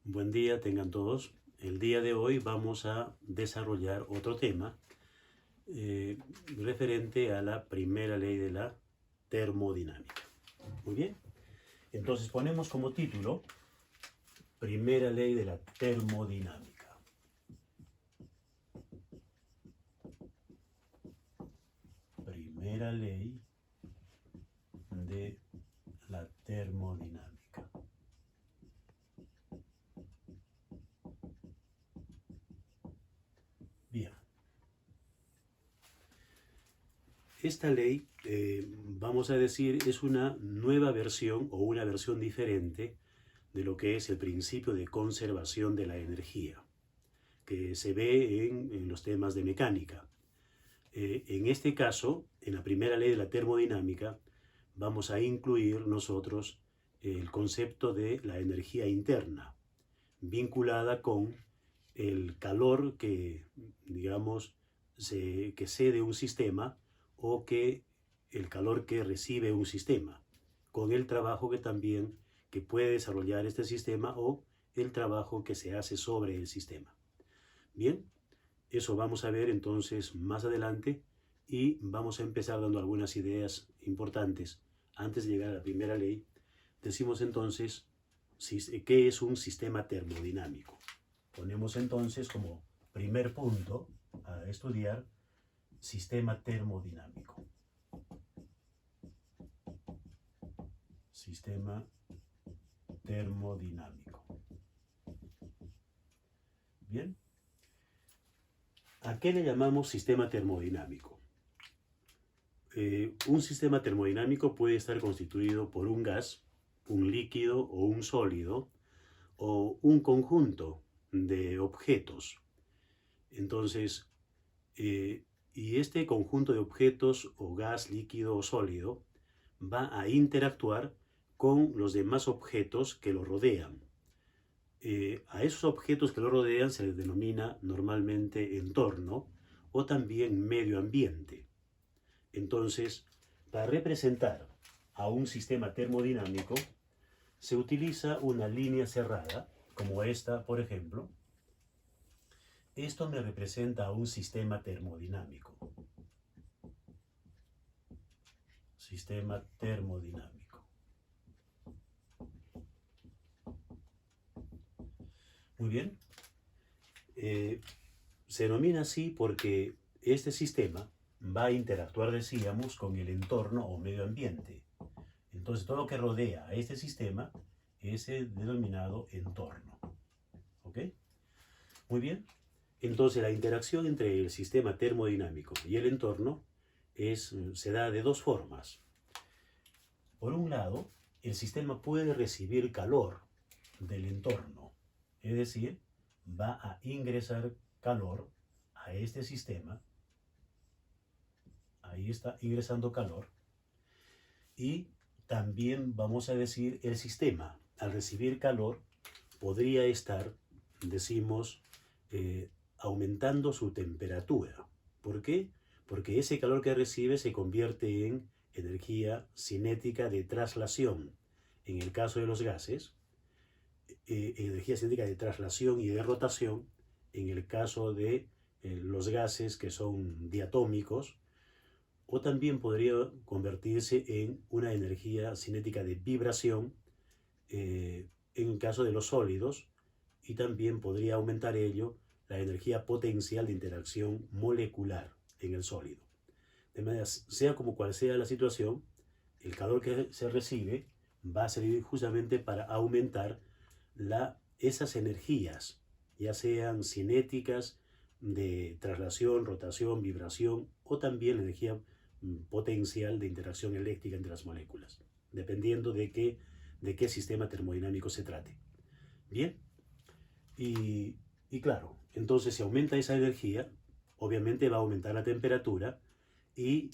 Buen día tengan todos. El día de hoy vamos a desarrollar otro tema referente a la primera ley de la termodinámica. Muy bien. Entonces ponemos como título Primera ley de la termodinámica. Primera ley de la termodinámica. Bien. Esta ley, vamos a decir, es una nueva versión o una versión diferente de lo que es el principio de conservación de la energía, que se ve en los temas de mecánica. En este caso, en la primera ley de la termodinámica, vamos a incluir nosotros el concepto de la energía interna, vinculada con el calor que, digamos, que cede un sistema o que el calor que recibe un sistema, con el trabajo que puede desarrollar este sistema o el trabajo que se hace sobre el sistema. Bien, eso vamos a ver entonces más adelante y vamos a empezar dando algunas ideas importantes. Antes de llegar a la primera ley, decimos entonces qué es un sistema termodinámico. Ponemos entonces como primer punto a estudiar sistema termodinámico. Sistema termodinámico. Bien. ¿A qué le llamamos sistema termodinámico? Un sistema termodinámico puede estar constituido por un gas, un líquido o un sólido, o un conjunto de objetos. Entonces, y este conjunto de objetos o gas, líquido o sólido va a interactuar con los demás objetos que lo rodean. A esos objetos que lo rodean se les denomina normalmente entorno o también medio ambiente. Entonces, para representar a un sistema termodinámico, se utiliza una línea cerrada, como esta, por ejemplo. Esto me representa a un sistema termodinámico. Sistema termodinámico. Muy bien. Se denomina así porque este sistema va a interactuar, decíamos, con el entorno o medio ambiente. Entonces, todo lo que rodea a este sistema es el denominado entorno. ¿Ok? Muy bien. Entonces, la interacción entre el sistema termodinámico y el entorno se da de dos formas. Por un lado, el sistema puede recibir calor del entorno, es decir, va a ingresar calor a este sistema. Ahí está ingresando calor. Y también vamos a decir el sistema, al recibir calor, podría estar, decimos, aumentando su temperatura. ¿Por qué? Porque ese calor que recibe se convierte en energía cinética de traslación. En el caso de los gases, energía cinética de traslación y de rotación. En el caso de los gases que son diatómicos, o también podría convertirse en una energía cinética de vibración en el caso de los sólidos, y también podría aumentar ello la energía potencial de interacción molecular en el sólido. De manera, sea como cual sea la situación, el calor que se recibe va a servir justamente para aumentar esas energías, ya sean cinéticas de traslación, rotación, vibración, o también la energía potencial de interacción eléctrica entre las moléculas, dependiendo de qué sistema termodinámico se trate. Bien, y claro, entonces si aumenta esa energía, obviamente va a aumentar la temperatura, y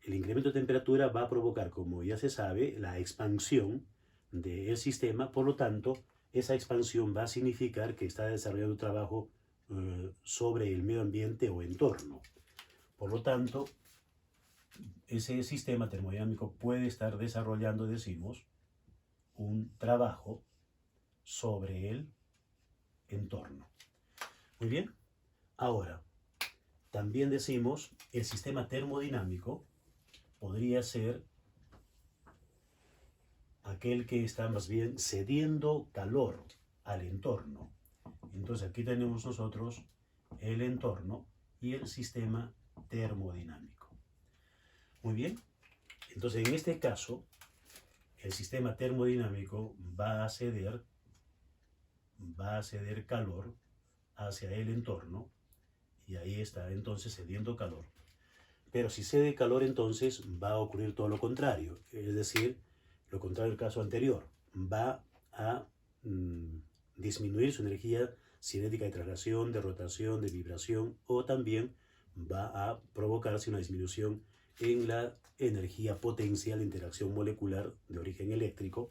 el incremento de temperatura va a provocar, como ya se sabe, la expansión del sistema. Por lo tanto, esa expansión va a significar que está desarrollando trabajo sobre el medio ambiente o entorno. Por lo tanto, ese sistema termodinámico puede estar desarrollando, decimos, un trabajo sobre el entorno. Muy bien. Ahora, también decimos el sistema termodinámico podría ser aquel que está más bien cediendo calor al entorno. Entonces aquí tenemos nosotros el entorno y el sistema termodinámico. Muy bien. Entonces en este caso, el sistema termodinámico va a ceder calor hacia el entorno y ahí está entonces cediendo calor. Pero si cede calor, entonces va a ocurrir todo lo contrario, es decir, lo contrario del caso anterior, va a disminuir su energía cinética de traslación, de rotación, de vibración, o también va a provocarse una disminución en la energía potencial de interacción molecular de origen eléctrico.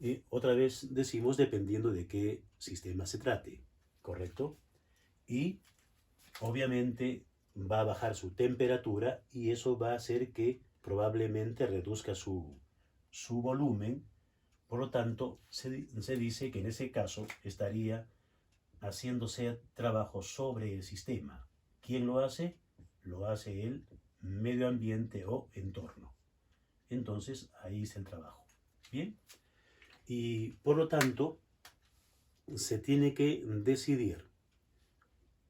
Y otra vez decimos dependiendo de qué sistema se trate, ¿correcto? Y obviamente va a bajar su temperatura y eso va a hacer que probablemente reduzca su volumen. Por lo tanto, se dice que en ese caso estaría haciéndose trabajo sobre el sistema. ¿Quién lo hace? Lo hace el medio ambiente o entorno. Entonces, ahí es el trabajo. Bien. Y por lo tanto, se tiene que decidir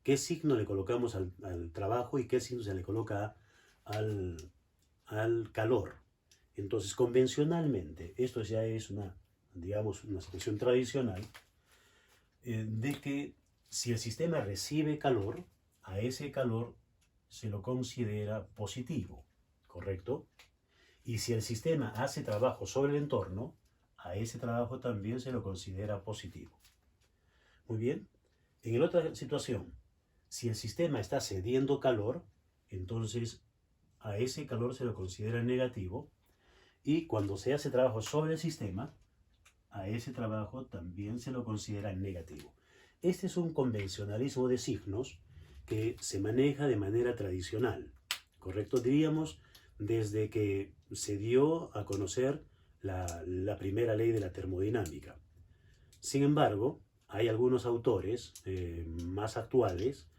qué signo le colocamos al trabajo y qué signo se le coloca al calor. Entonces, convencionalmente, esto ya es una situación tradicional, de que si el sistema recibe calor, a ese calor se lo considera positivo, ¿correcto? Y si el sistema hace trabajo sobre el entorno, a ese trabajo también se lo considera positivo. Muy bien. En la otra situación, si el sistema está cediendo calor, entonces a ese calor se lo considera negativo. Y cuando se hace trabajo sobre el sistema, a ese trabajo también se lo considera negativo. Este es un convencionalismo de signos que se maneja de manera tradicional, ¿correcto? Diríamos desde que se dio a conocer la primera ley de la termodinámica. Sin embargo, hay algunos autores más actuales,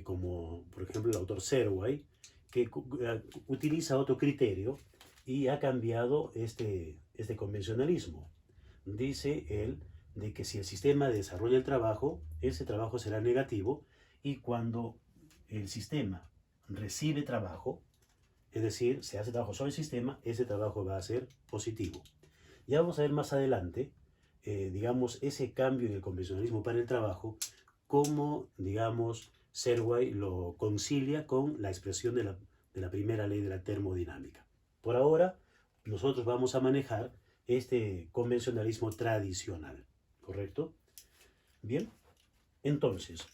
como por ejemplo el autor Serway, que utiliza otro criterio y ha cambiado este convencionalismo. Dice él de que si el sistema desarrolla el trabajo, ese trabajo será negativo, y cuando el sistema recibe trabajo, es decir, se hace trabajo sobre el sistema, ese trabajo va a ser positivo. Ya vamos a ver más adelante, digamos, ese cambio en el convencionalismo para el trabajo, cómo, digamos, Serway lo concilia con la expresión de la primera ley de la termodinámica. Por ahora, nosotros vamos a manejar este convencionalismo tradicional, ¿correcto? Bien, entonces,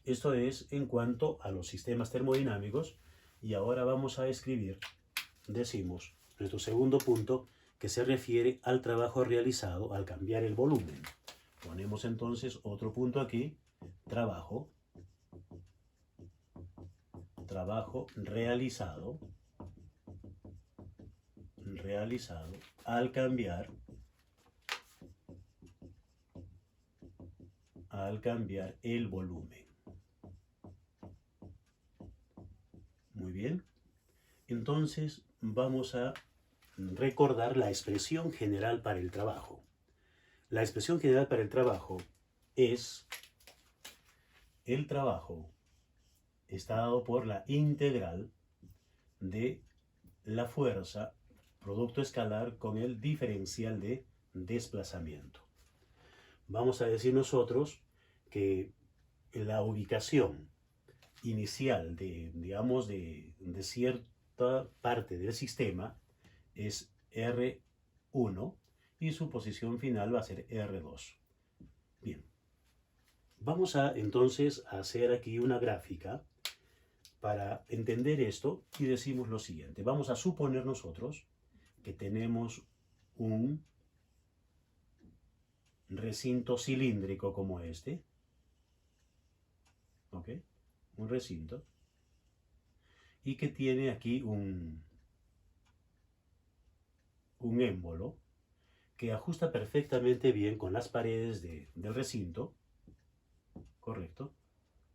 esto es en cuanto a los sistemas termodinámicos, y ahora vamos a escribir, decimos, nuestro segundo punto, que se refiere al trabajo realizado al cambiar el volumen. Ponemos entonces otro punto aquí, trabajo realizado al cambiar el volumen. Muy bien. Entonces vamos a recordar la expresión general para el trabajo. La expresión general para el trabajo es: el trabajo está dado por la integral de la fuerza producto escalar con el diferencial de desplazamiento. Vamos a decir nosotros que la ubicación inicial de cierta parte del sistema es R1 y su posición final va a ser R2. Bien, vamos a entonces hacer aquí una gráfica para entender esto, y decimos lo siguiente. Vamos a suponer nosotros que tenemos un recinto cilíndrico como este, ¿ok? Un recinto, y que tiene aquí un émbolo que ajusta perfectamente bien con las paredes del recinto, correcto,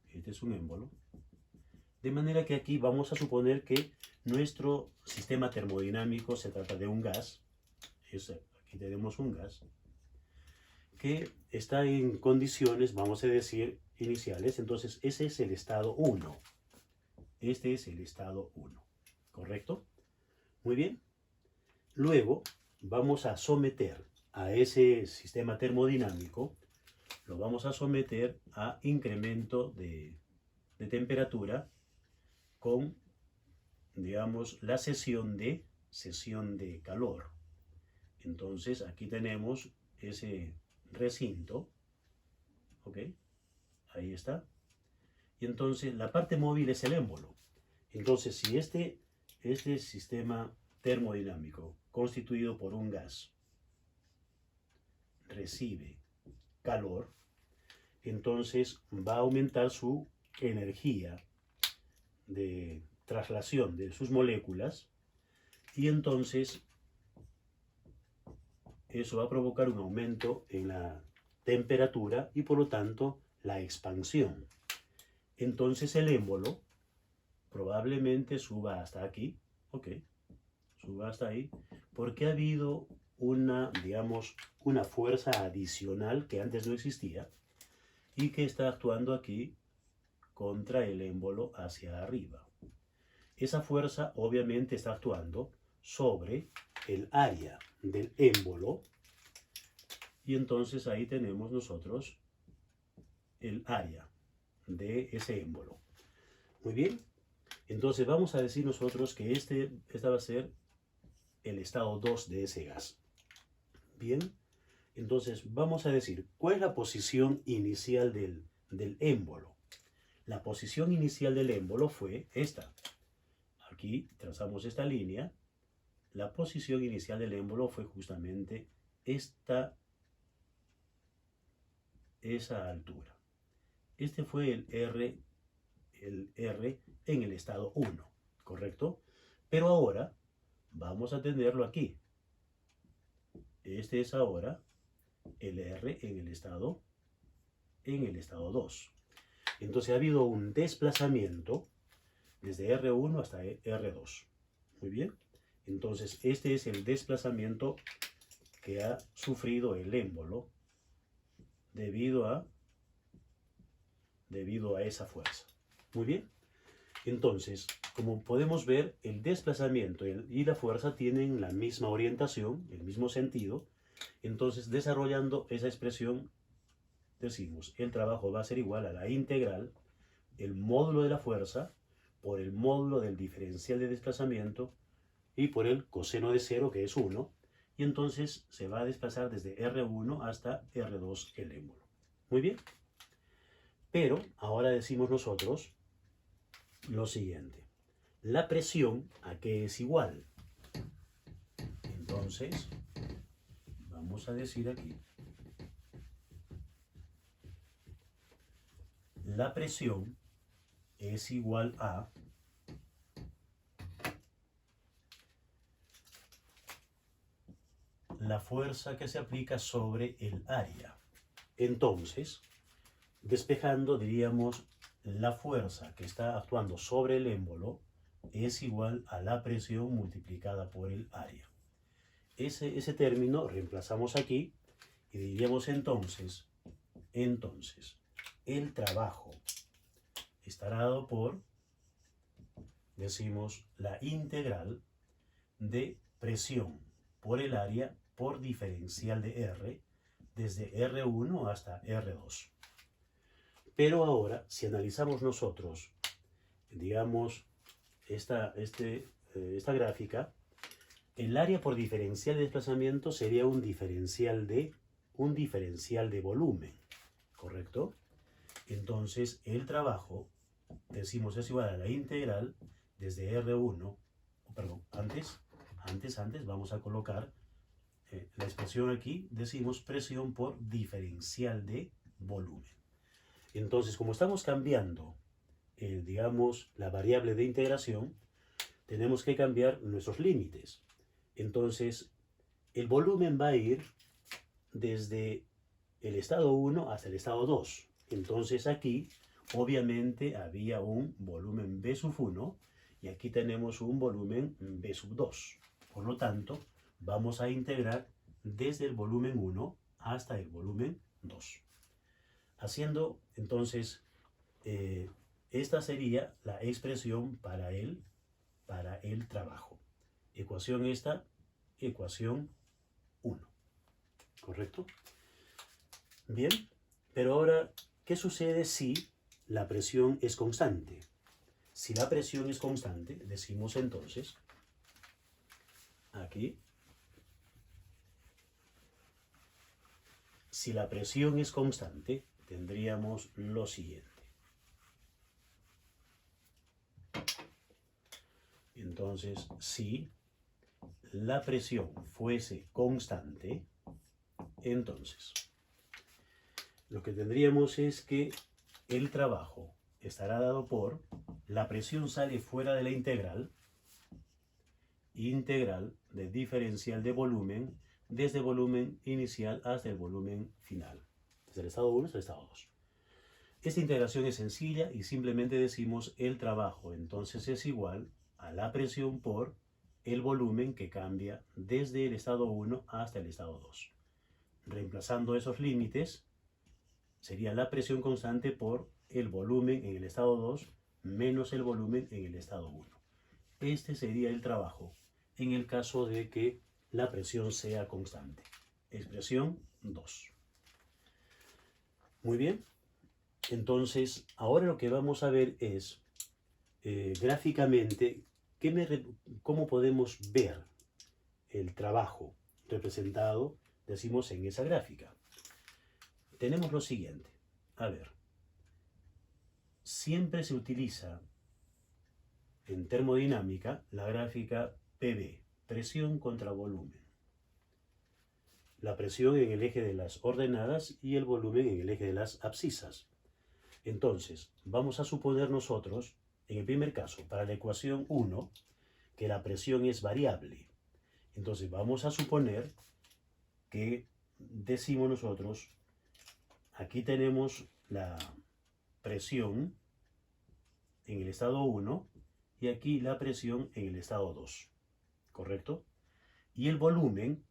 este es un émbolo, de manera que aquí vamos a suponer que nuestro sistema termodinámico se trata de un gas, aquí tenemos un gas, que está en condiciones, vamos a decir, iniciales, entonces ese es el estado 1, este es el estado 1, ¿correcto? Muy bien. Luego vamos a someter a ese sistema termodinámico, lo vamos a someter a incremento de temperatura con, digamos, la sesión de calor. Entonces aquí tenemos ese recinto, ¿ok? Ahí está. Y entonces la parte móvil es el émbolo. Entonces si este sistema termodinámico constituido por un gas recibe calor, entonces va a aumentar su energía de traslación de sus moléculas y entonces eso va a provocar un aumento en la temperatura y por lo tanto la expansión. Entonces el émbolo probablemente suba hasta aquí, ok, suba hasta ahí, porque ha habido una, digamos, una fuerza adicional que antes no existía y que está actuando aquí contra el émbolo hacia arriba. Esa fuerza obviamente está actuando sobre el área del émbolo y entonces ahí tenemos nosotros el área de ese émbolo. Muy bien, entonces vamos a decir nosotros que esta va a ser el estado 2 de ese gas. Bien, entonces vamos a decir, ¿cuál es la posición inicial del émbolo? La posición inicial del émbolo fue esta. Aquí trazamos esta línea. La posición inicial del émbolo fue justamente esa altura. Este fue el R en el estado 1, ¿correcto? Pero ahora vamos a tenerlo aquí. Este es ahora el R en el estado 2. Entonces ha habido un desplazamiento desde R1 hasta R2. Muy bien. Entonces este es el desplazamiento que ha sufrido el émbolo debido a esa fuerza. Muy bien. Entonces, como podemos ver, el desplazamiento y la fuerza tienen la misma orientación, el mismo sentido. Entonces, desarrollando esa expresión, decimos, el trabajo va a ser igual a la integral, el módulo de la fuerza, por el módulo del diferencial de desplazamiento y por el coseno de 0, que es 1. Y entonces se va a desplazar desde R1 hasta R2 el émbolo. Muy bien. Pero ahora decimos nosotros lo siguiente. La presión, ¿a qué es igual? Entonces, vamos a decir aquí. La presión es igual a la fuerza que se aplica sobre el área. Entonces, despejando, diríamos, la fuerza que está actuando sobre el émbolo es igual a la presión multiplicada por el área. Ese término reemplazamos aquí y diríamos entonces, el trabajo estará dado por, decimos, la integral de presión por el área por diferencial de R desde R1 hasta R2. Pero ahora, si analizamos nosotros, digamos, esta gráfica, el área por diferencial de desplazamiento sería un diferencial de volumen, ¿correcto? Entonces, el trabajo, decimos, es igual a la integral desde R1, perdón, antes vamos a colocar la expresión aquí, decimos presión por diferencial de volumen. Entonces, como estamos cambiando, digamos, la variable de integración, tenemos que cambiar nuestros límites. Entonces, el volumen va a ir desde el estado 1 hasta el estado 2. Entonces aquí obviamente había un volumen B sub 1 y aquí tenemos un volumen B sub 2. Por lo tanto, vamos a integrar desde el volumen 1 hasta el volumen 2. Haciendo entonces, esta sería la expresión para el trabajo. Ecuación esta, ecuación 1. ¿Correcto? Bien, pero ahora, ¿qué sucede si la presión es constante? Si la presión es constante, decimos entonces, aquí, si la presión es constante, tendríamos lo siguiente. Entonces, si la presión fuese constante, entonces, lo que tendríamos es que el trabajo estará dado por, la presión sale fuera de la integral de diferencial de volumen, desde el volumen inicial hasta el volumen final, desde el estado 1 hasta el estado 2. Esta integración es sencilla y simplemente decimos el trabajo, entonces es igual a la presión por el volumen que cambia desde el estado 1 hasta el estado 2. Reemplazando esos límites, sería la presión constante por el volumen en el estado 2 menos el volumen en el estado 1. Este sería el trabajo en el caso de que la presión sea constante. Expresión 2. Muy bien. Entonces, ahora lo que vamos a ver es, gráficamente, cómo podemos ver el trabajo representado, decimos, en esa gráfica. Tenemos lo siguiente. A ver, siempre se utiliza en termodinámica la gráfica PV, presión contra volumen. La presión en el eje de las ordenadas y el volumen en el eje de las abscisas. Entonces, vamos a suponer nosotros, en el primer caso, para la ecuación 1, que la presión es variable. Entonces, vamos a suponer que decimos nosotros, aquí tenemos la presión en el estado 1 y aquí la presión en el estado 2. ¿Correcto? Y el volumen,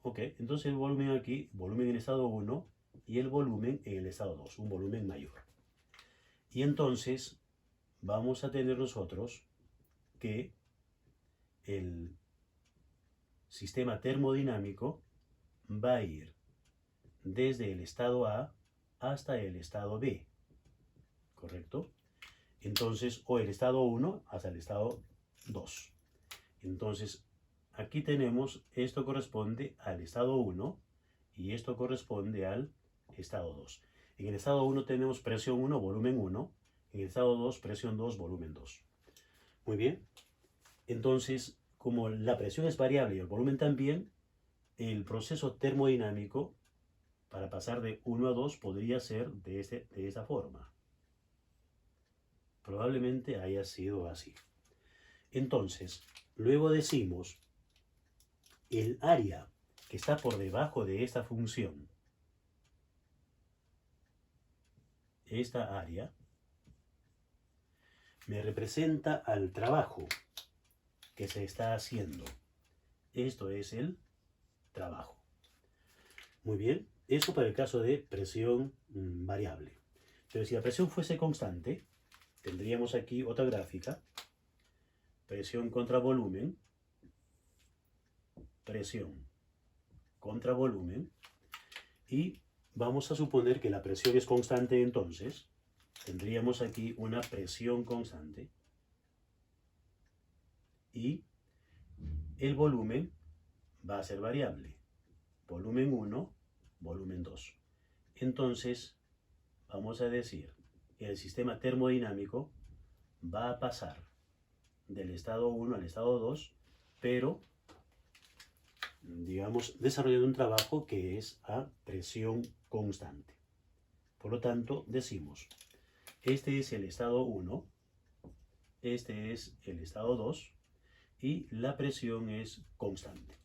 ok, entonces el volumen aquí, volumen en el estado 1 y el volumen en el estado 2, un volumen mayor. Y entonces vamos a tener nosotros que el sistema termodinámico va a ir desde el estado A hasta el estado B, ¿correcto? Entonces, o el estado 1 hasta el estado 2. Entonces, aquí tenemos, esto corresponde al estado 1 y esto corresponde al estado 2. En el estado 1 tenemos presión 1, volumen 1. En el estado 2, presión 2, volumen 2. Muy bien. Entonces, como la presión es variable y el volumen también, el proceso termodinámico, para pasar de 1 a 2, podría ser de esta forma. Probablemente haya sido así. Entonces, luego decimos, el área que está por debajo de esta función, esta área, me representa al trabajo que se está haciendo. Esto es el trabajo. Muy bien, eso para el caso de presión variable. Pero si la presión fuese constante, tendríamos aquí otra gráfica, presión contra volumen, presión contra volumen, y vamos a suponer que la presión es constante, entonces tendríamos aquí una presión constante y el volumen va a ser variable, volumen 1, volumen 2. Entonces vamos a decir que el sistema termodinámico va a pasar del estado 1 al estado 2, pero digamos desarrollando un trabajo que es a presión constante. Por lo tanto, decimos, este es el estado 1, este es el estado 2 y la presión es constante.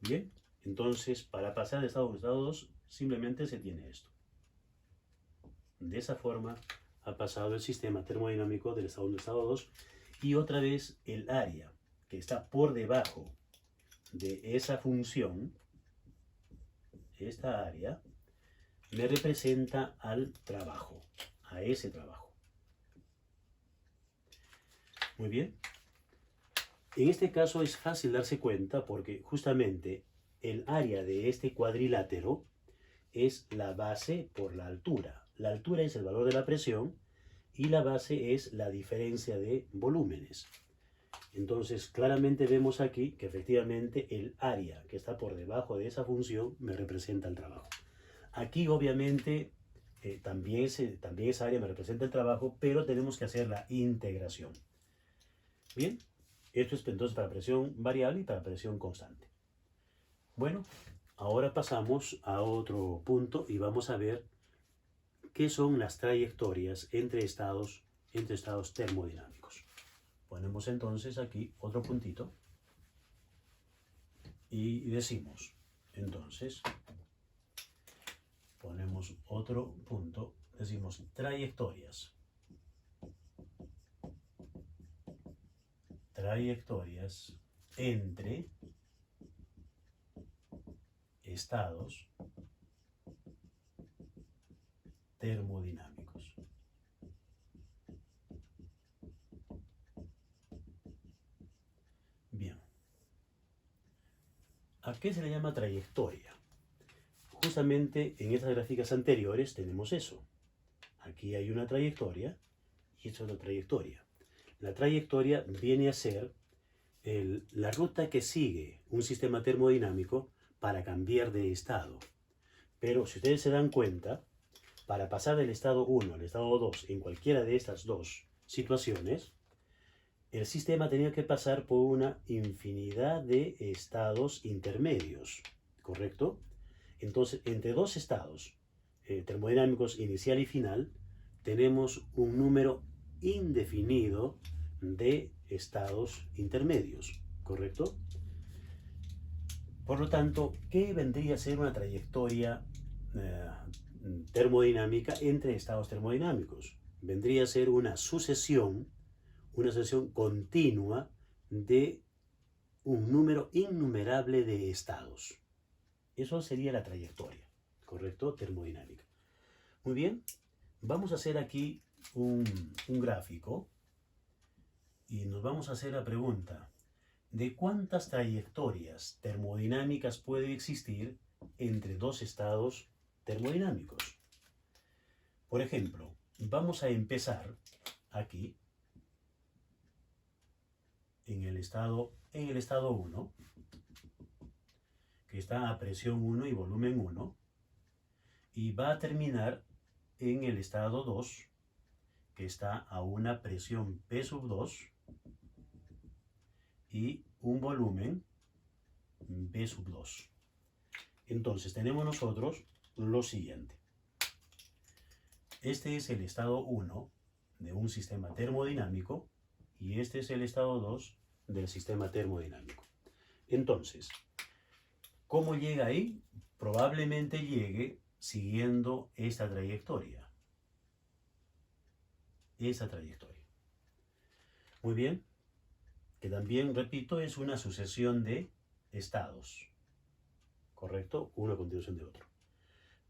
Bien, Entonces, para pasar de estado 1 a estado 2, simplemente se tiene esto. De esa forma ha pasado el sistema termodinámico del estado 1 al estado 2 y otra vez el área que está por debajo de esa función, esta área, me representa al trabajo, a ese trabajo. Muy bien. En este caso es fácil darse cuenta porque justamente el área de este cuadrilátero es la base por la altura. La altura es el valor de la presión y la base es la diferencia de volúmenes. Entonces, claramente vemos aquí que efectivamente el área que está por debajo de esa función me representa el trabajo. Aquí, obviamente, también esa área me representa el trabajo, pero tenemos que hacer la integración. Bien, esto es entonces para presión variable y para presión constante. Bueno, ahora pasamos a otro punto y vamos a ver qué son las trayectorias entre estados termodinámicos. Ponemos entonces aquí otro puntito y decimos, entonces, ponemos otro punto, decimos trayectorias. Trayectorias entre estados termodinámicos. Bien. ¿A qué se le llama trayectoria? Justamente en estas gráficas anteriores tenemos eso. Aquí hay una trayectoria y esta es otra trayectoria. La trayectoria viene a ser la ruta que sigue un sistema termodinámico para cambiar de estado. Pero si ustedes se dan cuenta, para pasar del estado 1 al estado 2 en cualquiera de estas dos situaciones, el sistema tenía que pasar por una infinidad de estados intermedios, ¿correcto? Entonces, entre dos estados termodinámicos inicial y final, tenemos un número indefinido de estados intermedios, ¿correcto? Por lo tanto, ¿qué vendría a ser una trayectoria termodinámica entre estados termodinámicos? Vendría a ser una sucesión continua de un número innumerable de estados. Eso sería la trayectoria, ¿correcto? Termodinámica. Muy bien, vamos a hacer aquí un gráfico y nos vamos a hacer la pregunta de cuántas trayectorias termodinámicas puede existir entre dos estados termodinámicos. Por ejemplo, vamos a empezar aquí en el estado 1, que está a presión 1 y volumen 1, y va a terminar en el estado 2, que está a una presión P sub 2 y un volumen B sub 2. Entonces tenemos nosotros lo siguiente. Este es el estado 1 de un sistema termodinámico y este es el estado 2 del sistema termodinámico. Entonces, ¿cómo llega ahí? Probablemente llegue siguiendo esta trayectoria. Esa trayectoria. Muy bien. Que también, repito, es una sucesión de estados. ¿Correcto? Uno a continuación de otro.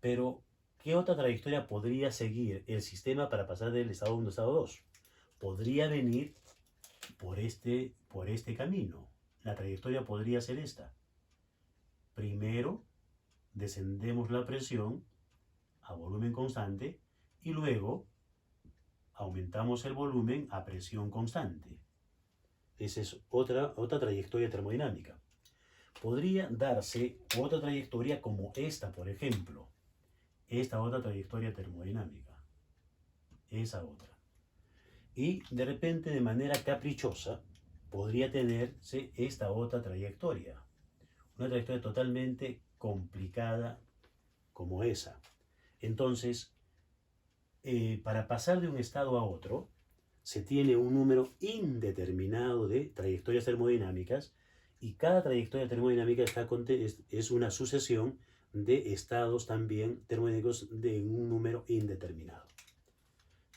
Pero, ¿qué otra trayectoria podría seguir el sistema para pasar del estado 1 al estado 2? Podría venir por este camino. La trayectoria podría ser esta. Primero, descendemos la presión a volumen constante y luego aumentamos el volumen a presión constante. Esa es otra trayectoria termodinámica. Podría darse otra trayectoria como esta, por ejemplo. Esta otra trayectoria termodinámica. Esa otra. Y de repente, de manera caprichosa, podría tenerse esta otra trayectoria. Una trayectoria totalmente complicada como esa. Entonces, para pasar de un estado a otro, se tiene un número indeterminado de trayectorias termodinámicas Y cada trayectoria termodinámica es una sucesión de estados también termodinámicos de un número indeterminado.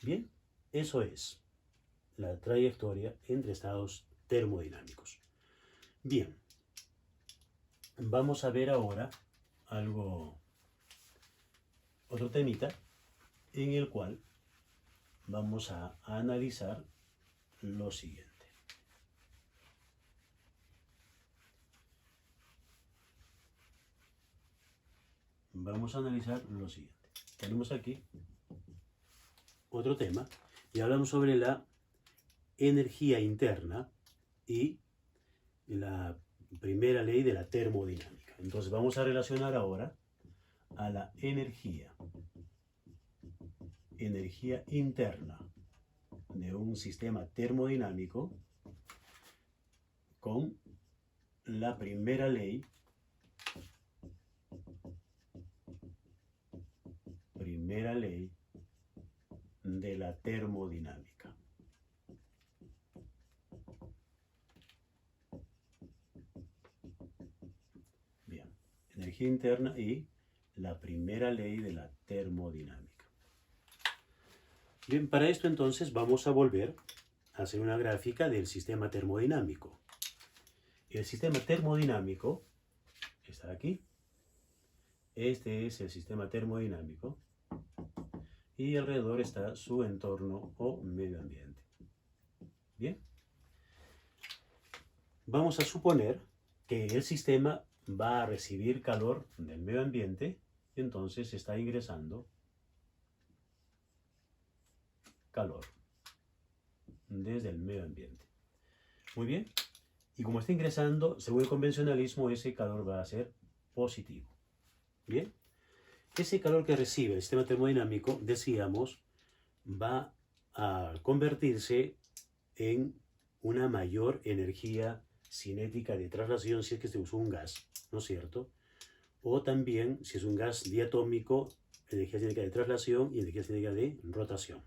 Bien, eso es la trayectoria entre estados termodinámicos. Bien, vamos a ver ahora otro temita en el cual vamos a analizar lo siguiente. Vamos a analizar lo siguiente. Tenemos aquí otro tema y hablamos sobre la energía interna y la primera ley de la termodinámica. Entonces vamos a relacionar ahora a la energía interna de un sistema termodinámico con la primera ley de la termodinámica. Bien, energía interna y la primera ley de la termodinámica. Bien, para esto entonces vamos a volver a hacer una gráfica del sistema termodinámico. El sistema termodinámico está aquí. Este es el sistema termodinámico y alrededor está su entorno o medio ambiente. Bien. Vamos a suponer que el sistema va a recibir calor del medio ambiente, entonces está ingresando calor desde el medio ambiente. Muy bien. Y como está ingresando, según el convencionalismo, ese calor va a ser positivo. Bien. Ese calor que recibe el sistema termodinámico, decíamos, va a convertirse en una mayor energía cinética de traslación si es que se usó un gas, ¿no es cierto? O también, si es un gas diatómico, energía cinética de traslación y energía cinética de rotación.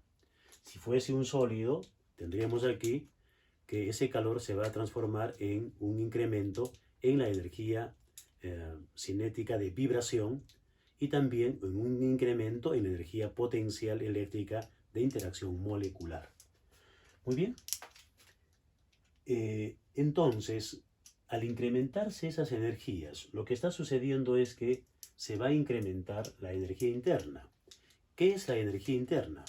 Si fuese un sólido, tendríamos aquí que ese calor se va a transformar en un incremento en la energía cinética de vibración y también en un incremento en energía potencial eléctrica de interacción molecular. Muy bien. Entonces, al incrementarse esas energías, lo que está sucediendo es que se va a incrementar la energía interna. ¿Qué es la energía interna?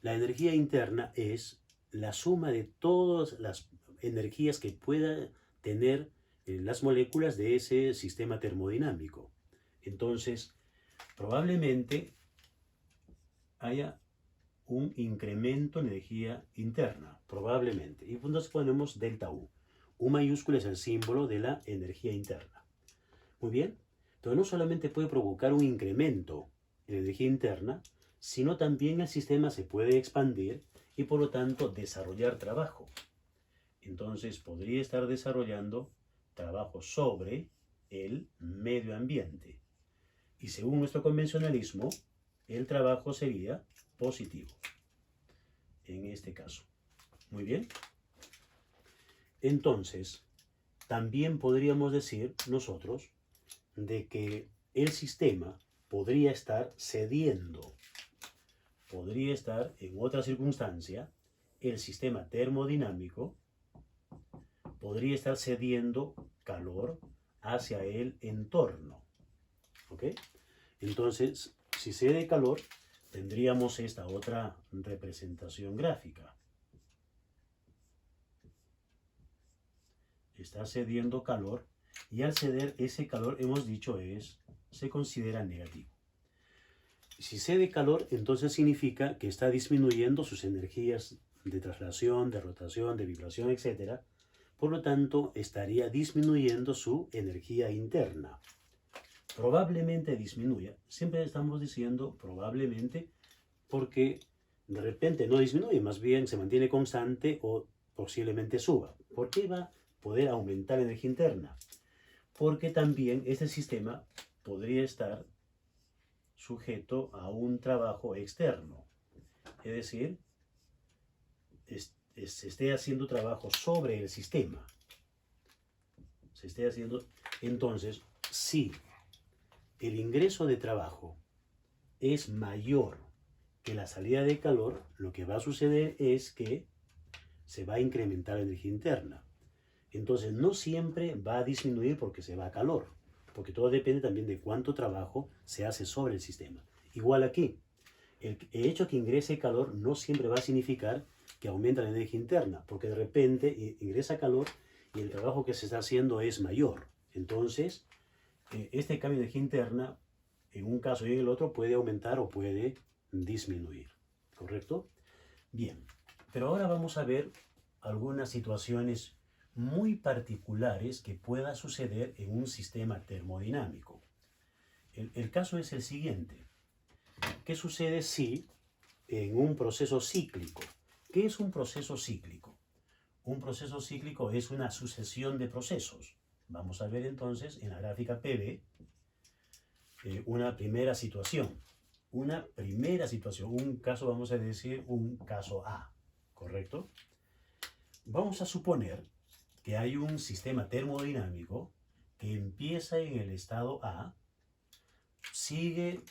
La energía interna es la suma de todas las energías que puedan tener las moléculas de ese sistema termodinámico. Entonces, probablemente haya un incremento en energía interna, probablemente. Y entonces ponemos delta U. U mayúscula es el símbolo de la energía interna. Muy bien. Entonces no solamente puede provocar un incremento en la energía interna, sino también el sistema se puede expandir y por lo tanto desarrollar trabajo. Entonces podría estar desarrollando trabajo sobre el medio ambiente. Y según nuestro convencionalismo, el trabajo sería positivo en este caso. Muy bien. Entonces, también podríamos decir nosotros de que el sistema podría estar cediendo. Podría estar en otra circunstancia, el sistema termodinámico podría estar cediendo calor hacia el entorno. ¿Ok? Entonces, si cede calor, tendríamos esta otra representación gráfica. Está cediendo calor y al ceder ese calor, hemos dicho, se considera negativo. Si cede calor, entonces significa que está disminuyendo sus energías de traslación, de rotación, de vibración, etc. Por lo tanto, estaría disminuyendo su energía interna. Probablemente disminuya. Siempre estamos diciendo probablemente porque de repente no disminuye, más bien se mantiene constante o posiblemente suba. ¿Por qué va a poder aumentar la energía interna? Porque también este sistema podría estar sujeto a un trabajo externo. Es decir, se esté haciendo trabajo sobre el sistema. se esté haciendo. Entonces, si el ingreso de trabajo es mayor que la salida de calor, lo que va a suceder es que se va a incrementar la energía interna. Entonces, no siempre va a disminuir porque se va a calor, porque todo depende también de cuánto trabajo se hace sobre el sistema. Igual aquí, el hecho que ingrese calor no siempre va a significar que aumenta la energía interna, porque de repente ingresa calor y el trabajo que se está haciendo es mayor. Entonces, este cambio de energía interna, en un caso y en el otro, puede aumentar o puede disminuir. ¿Correcto? Bien, pero ahora vamos a ver algunas situaciones muy particulares que pueda suceder en un sistema termodinámico. El caso es el siguiente. ¿Qué sucede si en un proceso cíclico? ¿Qué es un proceso cíclico? Un proceso cíclico es una sucesión de procesos. Vamos a ver entonces en la gráfica PV una primera situación. Un caso, vamos a decir, un caso A, ¿correcto? Vamos a suponer que hay un sistema termodinámico que empieza en el estado A, sigue,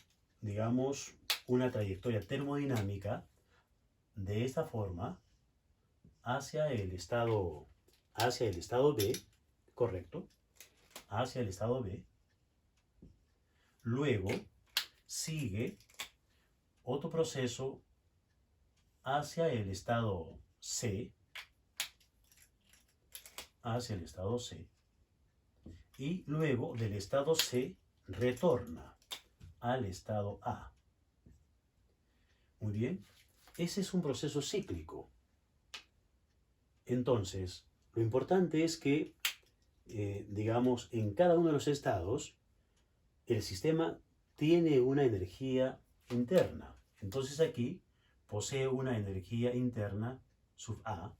digamos, una trayectoria termodinámica de esta forma hacia el estado B, ¿correcto? Hacia el estado B. Luego sigue otro proceso hacia el estado C, y luego del estado C retorna al estado A. Muy bien, ese es un proceso cíclico. Entonces, lo importante es que, digamos, en cada uno de los estados, el sistema tiene una energía interna. Entonces aquí posee una energía interna sub A.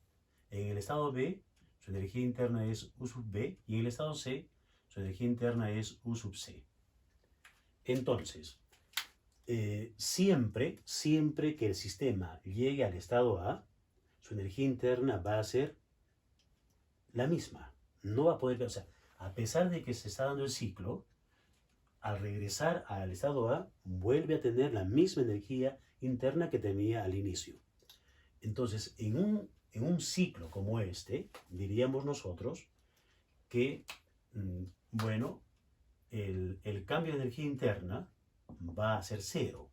En el estado B, su energía interna es U sub B. Y en el estado C, su energía interna es U sub C. Entonces, siempre que el sistema llegue al estado A, su energía interna va a ser la misma. No va a poder, o sea, a pesar de que se está dando el ciclo, al regresar al estado A, vuelve a tener la misma energía interna que tenía al inicio. Entonces, en un ciclo como este, diríamos nosotros que, bueno, el cambio de energía interna va a ser cero,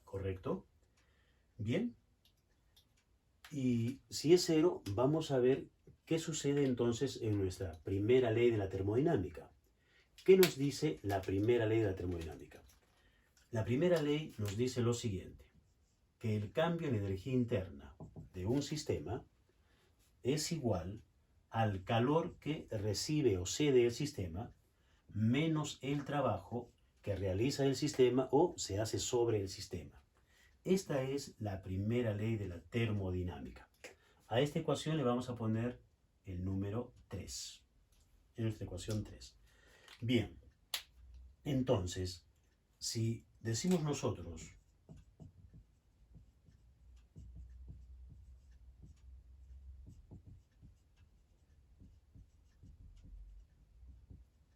¿correcto? Bien, y si es cero, vamos a ver qué sucede entonces en nuestra primera ley de la termodinámica. ¿Qué nos dice la primera ley de la termodinámica? La primera ley nos dice lo siguiente, que el cambio en energía interna de un sistema es igual al calor que recibe o cede el sistema menos el trabajo que realiza el sistema o se hace sobre el sistema. Esta es la primera ley de la termodinámica. A esta ecuación le vamos a poner el número 3. En nuestra ecuación 3. Bien, entonces, si decimos nosotros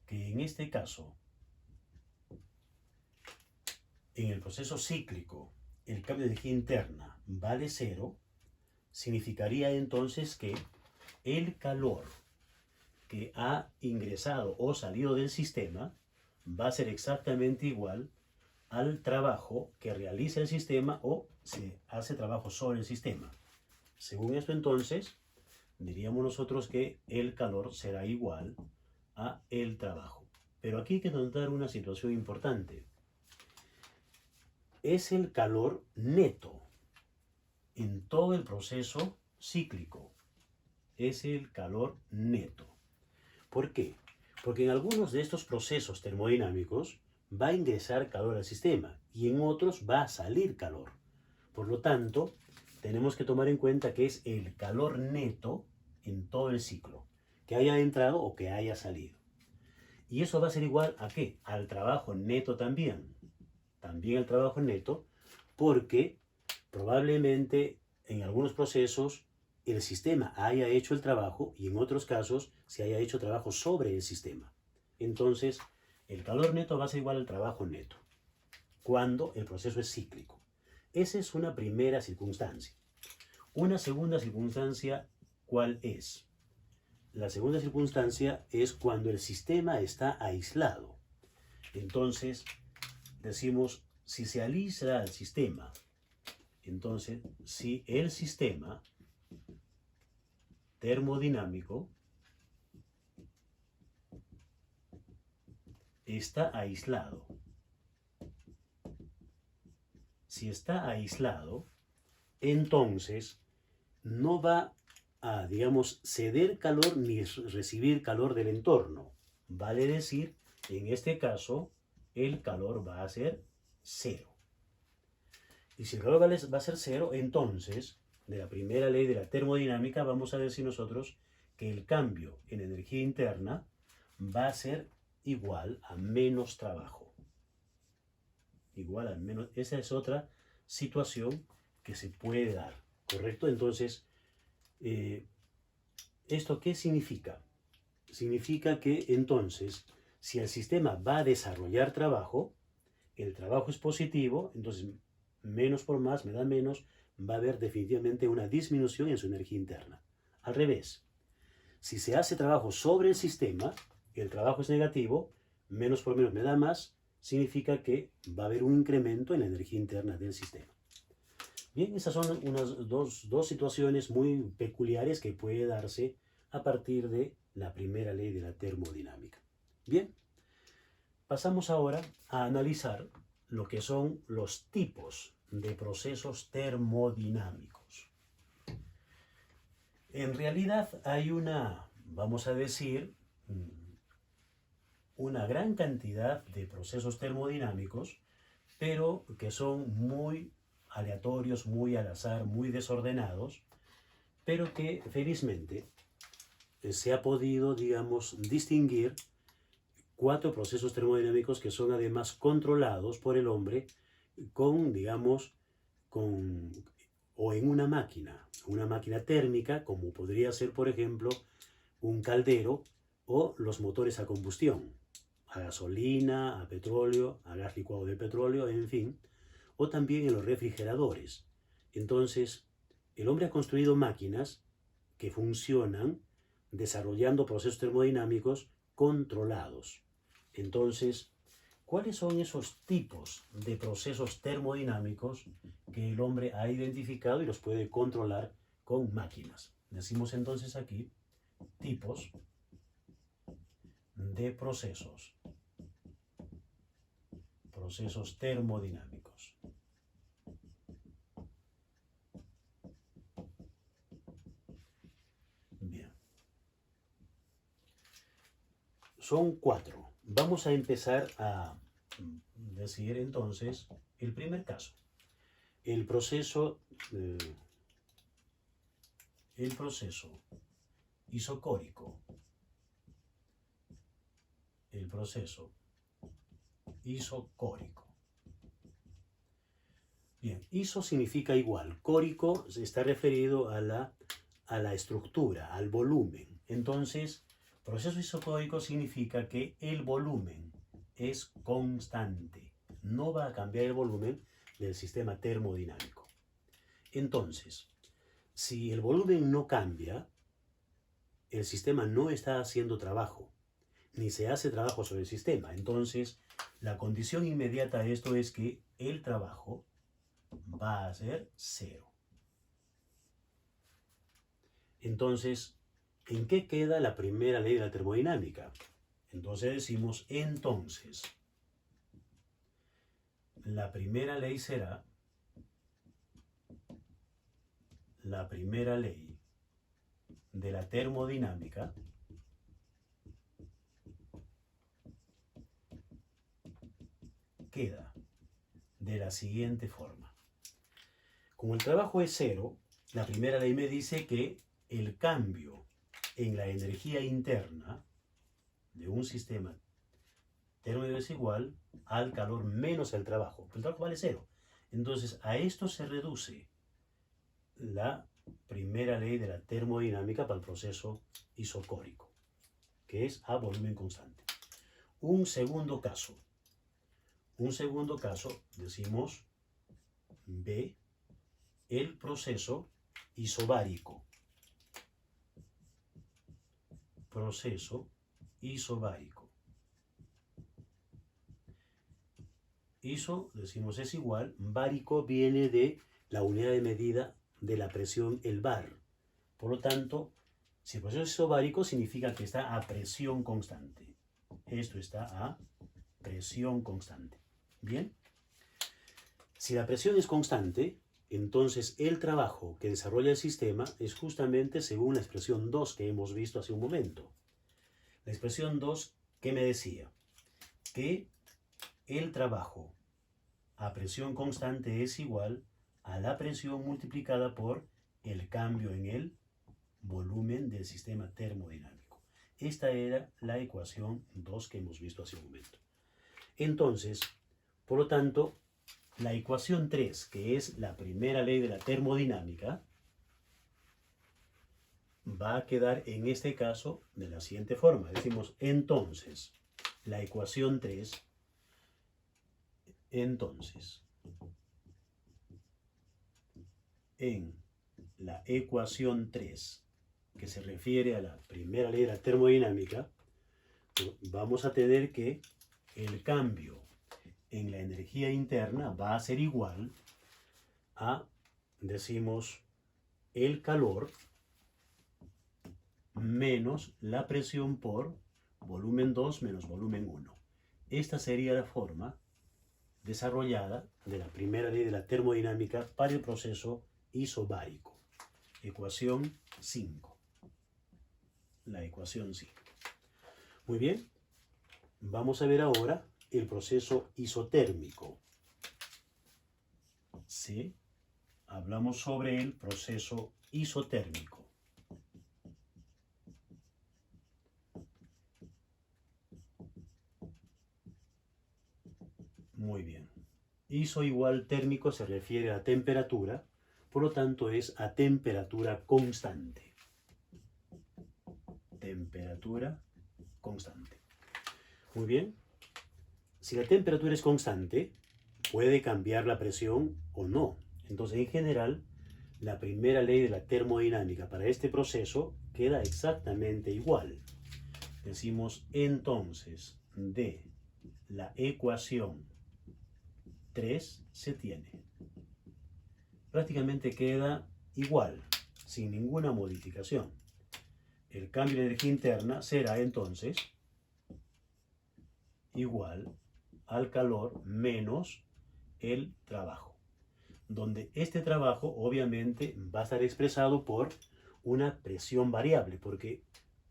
que en este caso, en el proceso cíclico, el cambio de energía interna vale 0, significaría entonces que el calor que ha ingresado o salido del sistema va a ser exactamente igual al trabajo que realiza el sistema o se hace trabajo sobre el sistema. Según esto entonces, diríamos nosotros que el calor será igual a el trabajo. Pero aquí hay que notar una situación importante. Es el calor neto en todo el proceso cíclico. Es el calor neto. ¿Por qué? Porque en algunos de estos procesos termodinámicos va a ingresar calor al sistema y en otros va a salir calor. Por lo tanto, tenemos que tomar en cuenta que es el calor neto en todo el ciclo, que haya entrado o que haya salido. Y eso va a ser igual ¿a qué? Al trabajo neto también. También el trabajo neto, porque probablemente en algunos procesos el sistema haya hecho el trabajo y en otros casos se haya hecho trabajo sobre el sistema. Entonces, el calor neto va a ser igual al trabajo neto, cuando el proceso es cíclico. Esa es una primera circunstancia. Una segunda circunstancia, ¿cuál es? La segunda circunstancia es cuando el sistema está aislado. Entonces, decimos, si se aísla el sistema, entonces, si el sistema termodinámico está aislado, si está aislado, entonces no va a, digamos, ceder calor ni recibir calor del entorno. Vale decir, en este caso, el calor va a ser cero. Y si el calor va a ser cero, entonces, de la primera ley de la termodinámica, vamos a decir nosotros que el cambio en energía interna va a ser igual a menos trabajo. Igual a menos. Esa es otra situación que se puede dar, ¿correcto? Entonces, ¿esto qué significa? Significa que entonces, si el sistema va a desarrollar trabajo, el trabajo es positivo, entonces menos por más me da menos, va a haber definitivamente una disminución en su energía interna. Al revés, si se hace trabajo sobre el sistema, el trabajo es negativo, menos por menos me da más, significa que va a haber un incremento en la energía interna del sistema. Bien, esas son unas dos situaciones muy peculiares que puede darse a partir de la primera ley de la termodinámica. Bien, pasamos ahora a analizar lo que son los tipos de procesos termodinámicos. En realidad hay vamos a decir, una gran cantidad de procesos termodinámicos, pero que son muy aleatorios, muy al azar, muy desordenados, pero que felizmente se ha podido, digamos, distinguir 4 procesos termodinámicos que son además controlados por el hombre con, digamos, o en una máquina térmica, como podría ser, por ejemplo, un caldero o los motores a combustión, a gasolina, a petróleo, a gas licuado de petróleo, en fin, o también en los refrigeradores. Entonces, el hombre ha construido máquinas que funcionan desarrollando procesos termodinámicos controlados. Entonces, ¿cuáles son esos tipos de procesos termodinámicos que el hombre ha identificado y los puede controlar con máquinas? Decimos entonces aquí tipos de procesos termodinámicos. Bien. Son 4. Vamos a empezar a decir entonces el primer caso. El proceso isocórico. El proceso isocórico. Bien, iso significa igual. Córico está referido a la estructura, al volumen. Entonces, proceso isocórico significa que el volumen es constante. No va a cambiar el volumen del sistema termodinámico. Entonces, si el volumen no cambia, el sistema no está haciendo trabajo, ni se hace trabajo sobre el sistema. Entonces, la condición inmediata a esto es que el trabajo va a ser cero. Entonces, ¿en qué queda la primera ley de la termodinámica? Entonces decimos, entonces, la primera ley será la primera ley de la termodinámica queda de la siguiente forma. Como el trabajo es cero, la primera ley me dice que el cambio en la energía interna de un sistema termodinámico es igual al calor menos el trabajo. El trabajo vale cero. Entonces, a esto se reduce la primera ley de la termodinámica para el proceso isocórico, que es a volumen constante. Un segundo caso, decimos B, el proceso isobárico. Proceso isobárico. Iso, decimos, es igual. Bárico viene de la unidad de medida de la presión, el bar. Por lo tanto, si el proceso es isobárico, significa que está a presión constante. Esto está a presión constante. Bien. Si la presión es constante, entonces el trabajo que desarrolla el sistema es justamente según la expresión 2 que hemos visto hace un momento. La expresión 2, ¿qué me decía? Que el trabajo a presión constante es igual a la presión multiplicada por el cambio en el volumen del sistema termodinámico. Esta era la ecuación 2 que hemos visto hace un momento. Entonces, por lo tanto, la ecuación 3, que es la primera ley de la termodinámica, va a quedar en este caso de la siguiente forma. Decimos, entonces, la ecuación 3, entonces, en la ecuación 3, que se refiere a la primera ley de la termodinámica, vamos a tener que el cambio en la energía interna va a ser igual a, decimos, el calor menos la presión por volumen 2 menos volumen 1. Esta sería la forma desarrollada de la primera ley de la termodinámica para el proceso isobárico. Ecuación 5. La ecuación 5. Muy bien. Vamos a ver ahora el proceso isotérmico. Sí, hablamos sobre el proceso isotérmico. Muy bien. Iso igual térmico se refiere a temperatura, por lo tanto es a temperatura constante. Temperatura constante. Muy bien. Si la temperatura es constante, puede cambiar la presión o no. Entonces, en general, la primera ley de la termodinámica para este proceso queda exactamente igual. Decimos entonces de la ecuación 3 se tiene. Prácticamente queda igual, sin ninguna modificación. El cambio de energía interna será entonces igual al calor menos el trabajo, donde este trabajo obviamente va a estar expresado por una presión variable, porque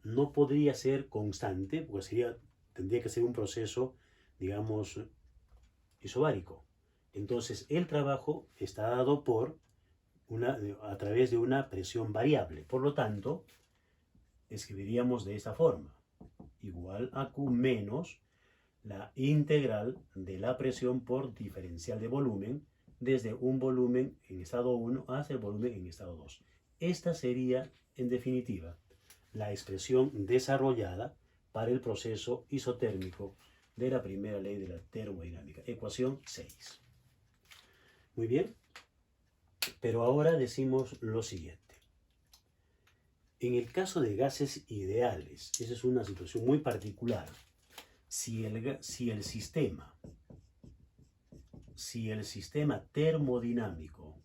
no podría ser constante, porque tendría que ser un proceso, digamos, isobárico. Entonces el trabajo está dado a través de una presión variable. Por lo tanto, escribiríamos de esta forma: igual a Q menos la integral de la presión por diferencial de volumen desde un volumen en estado 1 hasta el volumen en estado 2. Esta sería, en definitiva, la expresión desarrollada para el proceso isotérmico de la primera ley de la termodinámica. Ecuación 6. Muy bien, pero ahora decimos lo siguiente. En el caso de gases ideales, esa es una situación muy particular. Si el sistema termodinámico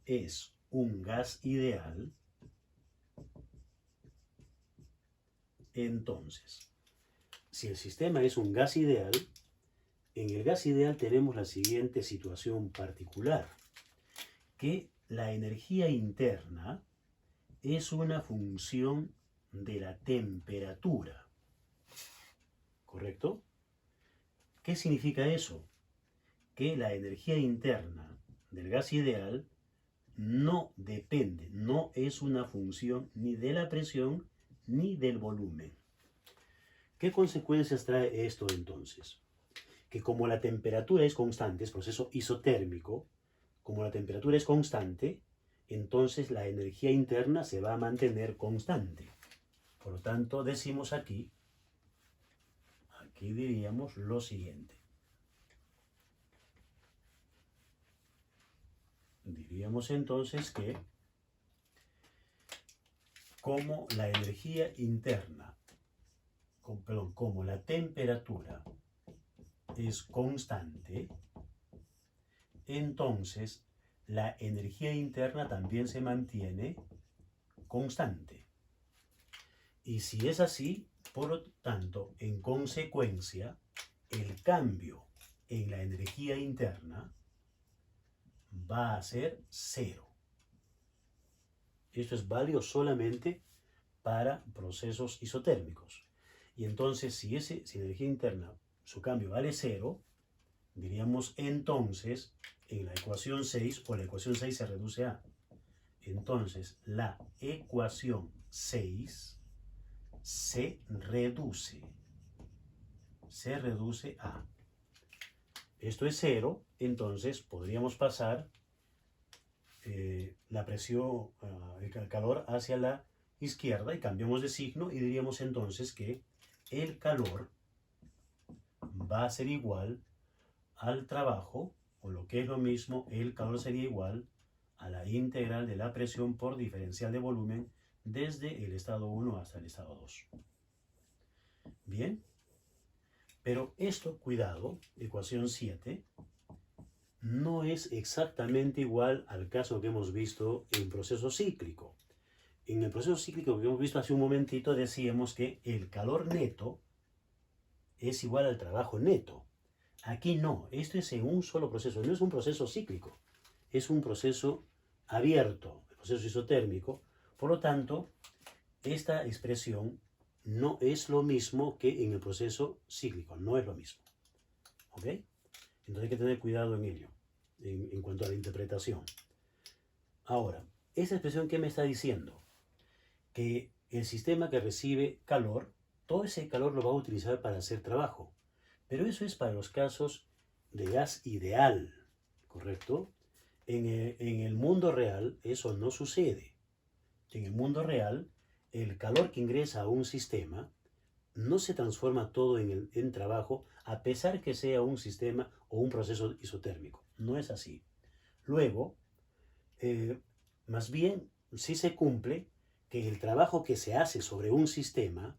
es un gas ideal, entonces, si el sistema es un gas ideal, en el gas ideal tenemos la siguiente situación particular, que la energía interna es una función de la temperatura. ¿Correcto? ¿Qué significa eso? Que la energía interna del gas ideal no depende, no es una función ni de la presión ni del volumen. ¿Qué consecuencias trae esto entonces? que como la temperatura es constante, es proceso isotérmico, como la temperatura es constante, entonces la energía interna se va a mantener constante. Por lo tanto, decimos aquí diríamos lo siguiente. Diríamos entonces que como la energía interna, como la temperatura es constante, entonces la energía interna también se mantiene constante. Y si es así, por lo tanto, en consecuencia, el cambio en la energía interna va a ser cero. Esto es válido solamente para procesos isotérmicos. Y entonces, si la energía interna, su cambio vale cero, diríamos entonces, en la ecuación 6, o la ecuación 6 se reduce a. Entonces, la ecuación 6 se reduce a. Esto es cero, entonces podríamos pasar la presión, el calor hacia la izquierda y cambiamos de signo y diríamos entonces que el calor va a ser igual al trabajo, o lo que es lo mismo, el calor sería igual a la integral de la presión por diferencial de volumen desde el estado 1 hasta el estado 2. Bien, pero esto, cuidado, ecuación 7, no es exactamente igual al caso que hemos visto en proceso cíclico. En el proceso cíclico que hemos visto hace un momentito decíamos que el calor neto es igual al trabajo neto. Aquí no, esto es en un solo proceso, no es un proceso cíclico, es un proceso abierto, el proceso isotérmico. Por lo tanto, esta expresión no es lo mismo que en el proceso cíclico, no es lo mismo. ¿Ok? Entonces hay que tener cuidado en ello, en cuanto a la interpretación. Ahora, esta expresión, ¿qué me está diciendo? Que el sistema que recibe calor, todo ese calor lo va a utilizar para hacer trabajo. Pero eso es para los casos de gas ideal, ¿correcto? En el mundo real eso no sucede. En el mundo real, el calor que ingresa a un sistema no se transforma todo en trabajo, a pesar que sea un sistema o un proceso isotérmico. No es así. Luego, más bien, sí se cumple que el trabajo que se hace sobre un sistema,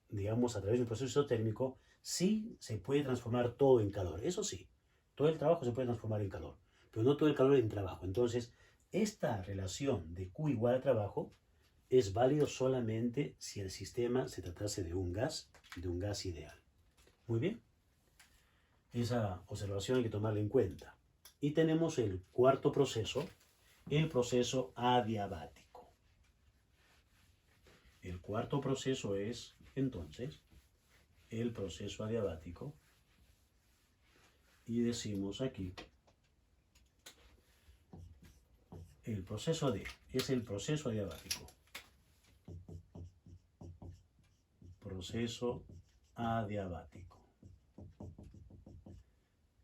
digamos a través de un proceso isotérmico, sí se puede transformar todo en calor. Eso sí, todo el trabajo se puede transformar en calor, pero no todo el calor en trabajo. Entonces, esta relación de Q igual a trabajo es válido solamente si el sistema se tratase de un gas ideal. Muy bien. Esa observación hay que tomarla en cuenta. Y tenemos el cuarto proceso, el proceso adiabático. El cuarto proceso es, entonces, el proceso adiabático. Y decimos aquí, el proceso D es el proceso adiabático. Proceso adiabático.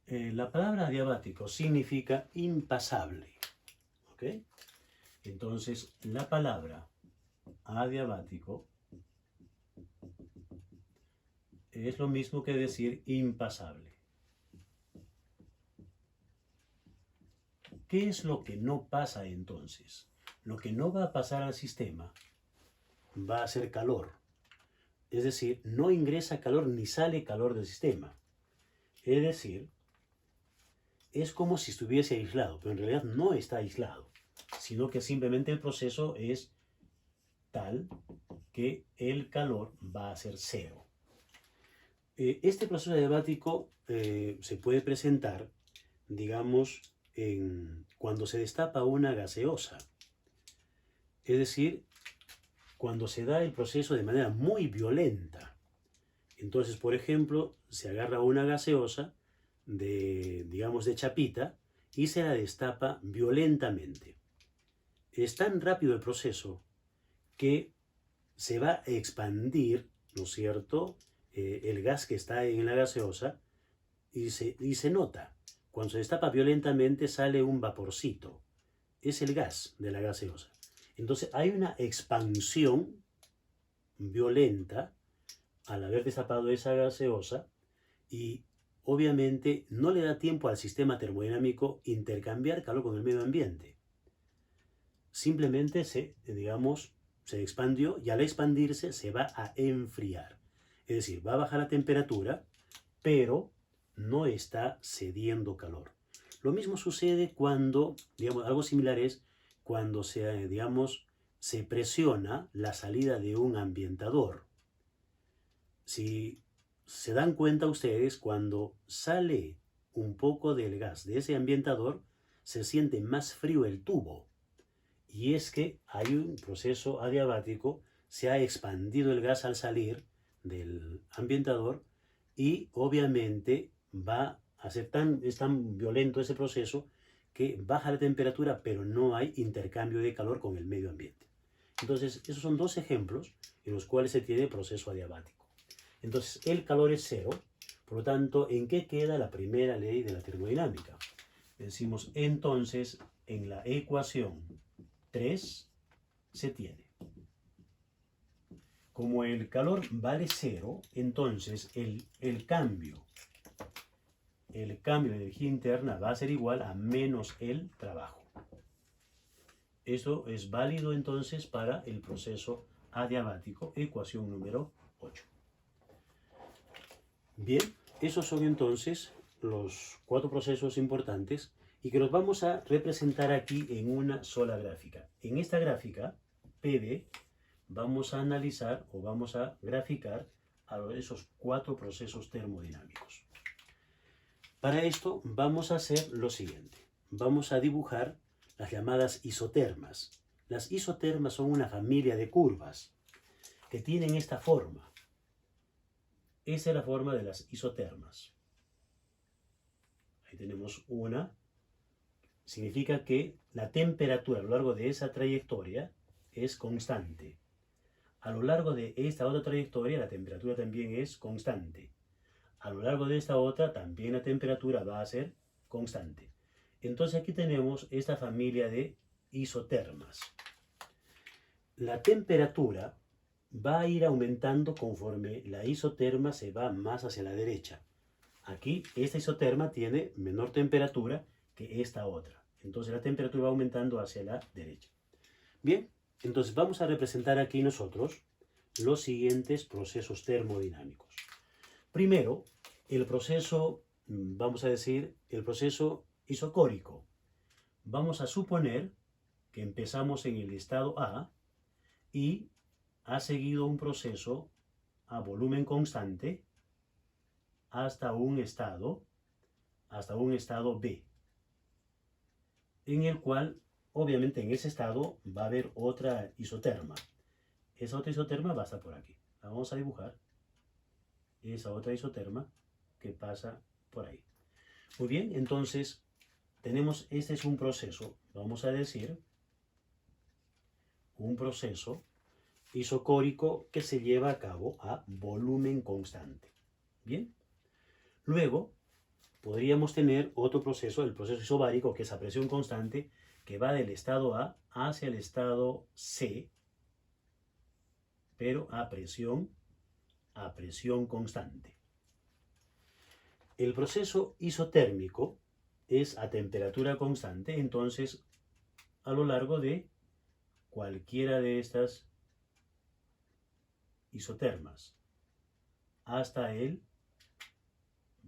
La palabra adiabático significa impasable. ¿Ok? Entonces, la palabra adiabático es lo mismo que decir impasable. ¿Qué es lo que no pasa entonces? Lo que no va a pasar al sistema va a ser calor. Es decir, no ingresa calor ni sale calor del sistema. Es decir, es como si estuviese aislado, pero en realidad no está aislado, sino que simplemente el proceso es tal que el calor va a ser cero. Este proceso adiabático se puede presentar, digamos, cuando se destapa una gaseosa. Es decir, cuando se da el proceso de manera muy violenta. Entonces, por ejemplo, se agarra una gaseosa digamos, de chapita y se la destapa violentamente. Es tan rápido el proceso que se va a expandir, ¿no es cierto?, el gas que está en la gaseosa y se nota. Cuando se destapa violentamente sale un vaporcito. Es el gas de la gaseosa. Entonces hay una expansión violenta al haber destapado esa gaseosa y obviamente no le da tiempo al sistema termodinámico intercambiar calor con el medio ambiente. Simplemente se expandió y al expandirse se va a enfriar. Es decir, va a bajar la temperatura, pero no está cediendo calor. Lo mismo sucede cuando, algo similar es cuando se presiona la salida de un ambientador. Si se dan cuenta ustedes, cuando sale un poco del gas de ese ambientador, se siente más frío el tubo. Y es que hay un proceso adiabático, se ha expandido el gas al salir del ambientador y obviamente es tan violento ese proceso que baja la temperatura, pero no hay intercambio de calor con el medio ambiente. Entonces, esos son dos ejemplos en los cuales se tiene proceso adiabático. Entonces, el calor es cero, por lo tanto, ¿en qué queda la primera ley de la termodinámica? Decimos, entonces, en la ecuación 3 se tiene. Como el calor vale cero, entonces el cambio de energía interna va a ser igual a menos el trabajo. Esto es válido entonces para el proceso adiabático, ecuación número 8. Bien, esos son entonces los 4 procesos importantes y que los vamos a representar aquí en una sola gráfica. En esta gráfica, PV, vamos a analizar o vamos a graficar a esos 4 procesos termodinámicos. Para esto vamos a hacer lo siguiente. Vamos a dibujar las llamadas isotermas. Las isotermas son una familia de curvas que tienen esta forma. Esa es la forma de las isotermas. Ahí tenemos una. Significa que la temperatura a lo largo de esa trayectoria es constante. A lo largo de esta otra trayectoria la temperatura también es constante. A lo largo de esta otra también la temperatura va a ser constante. Entonces aquí tenemos esta familia de isotermas. La temperatura va a ir aumentando conforme la isoterma se va más hacia la derecha. Aquí esta isoterma tiene menor temperatura que esta otra. Entonces la temperatura va aumentando hacia la derecha. Bien, entonces vamos a representar aquí nosotros los siguientes procesos termodinámicos. Primero, el proceso, el proceso isocórico. Vamos a suponer que empezamos en el estado A y ha seguido un proceso a volumen constante hasta un estado B, en el cual, obviamente, en ese estado va a haber otra isoterma. Esa otra isoterma va a estar por aquí. La vamos a dibujar. Esa otra isoterma que pasa por ahí. Muy bien, entonces tenemos, este es un proceso, vamos a decir, un proceso isocórico que se lleva a cabo a volumen constante. Bien, luego podríamos tener otro proceso, el proceso isobárico, que es a presión constante, que va del estado A hacia el estado C, pero a presión constante. El proceso isotérmico es a temperatura constante, entonces a lo largo de cualquiera de estas isotermas hasta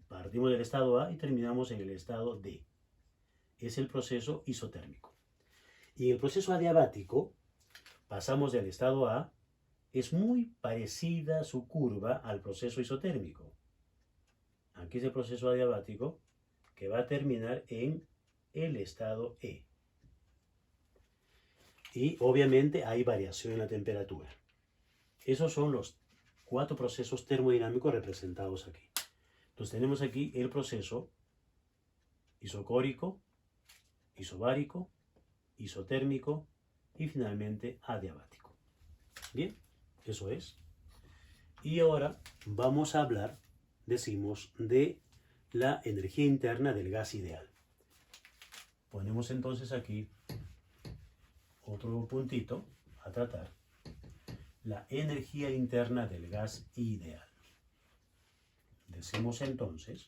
partimos del estado A y terminamos en el estado D. Es el proceso isotérmico. Y el proceso adiabático, pasamos del estado A, es muy parecida su curva al proceso isotérmico. Aquí es el proceso adiabático que va a terminar en el estado E. Y obviamente hay variación en la temperatura. Esos son los 4 procesos termodinámicos representados aquí. Entonces tenemos aquí el proceso isocórico, isobárico, isotérmico y finalmente adiabático. Bien, eso es. Y ahora vamos a hablar, decimos, de la energía interna del gas ideal. Ponemos entonces aquí otro puntito a tratar. La energía interna del gas ideal. Decimos entonces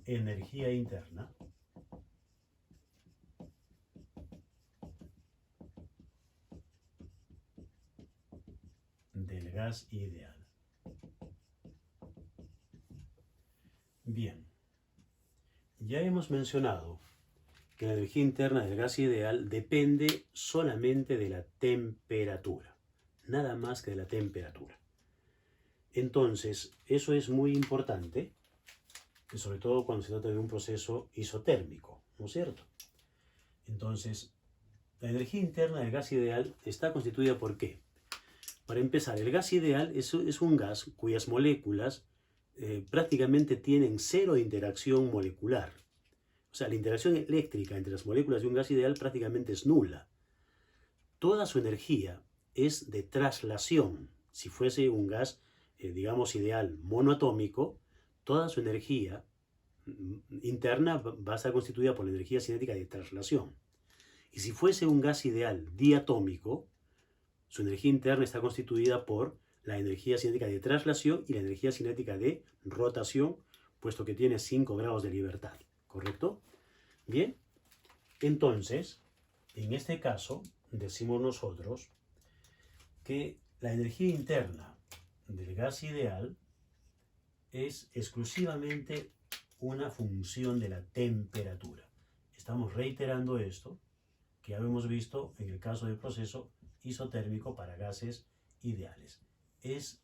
energía interna del gas ideal. Bien, ya hemos mencionado que la energía interna del gas ideal depende solamente de la temperatura, nada más que de la temperatura. Entonces, eso es muy importante, sobre todo cuando se trata de un proceso isotérmico, ¿no es cierto? Entonces, la energía interna del gas ideal está constituida ¿por qué? Para empezar, el gas ideal es un gas cuyas moléculas prácticamente tienen cero interacción molecular. O sea, la interacción eléctrica entre las moléculas de un gas ideal prácticamente es nula. Toda su energía es de traslación. Si fuese un gas, digamos, ideal monoatómico, toda su energía interna va a estar constituida por la energía cinética de traslación. Y si fuese un gas ideal diatómico, su energía interna está constituida por la energía cinética de traslación y la energía cinética de rotación, puesto que tiene 5 grados de libertad. ¿Correcto? Bien, entonces, en este caso, decimos nosotros que la energía interna del gas ideal es exclusivamente una función de la temperatura. Estamos reiterando esto que ya hemos visto en el caso del proceso isotérmico para gases ideales. Es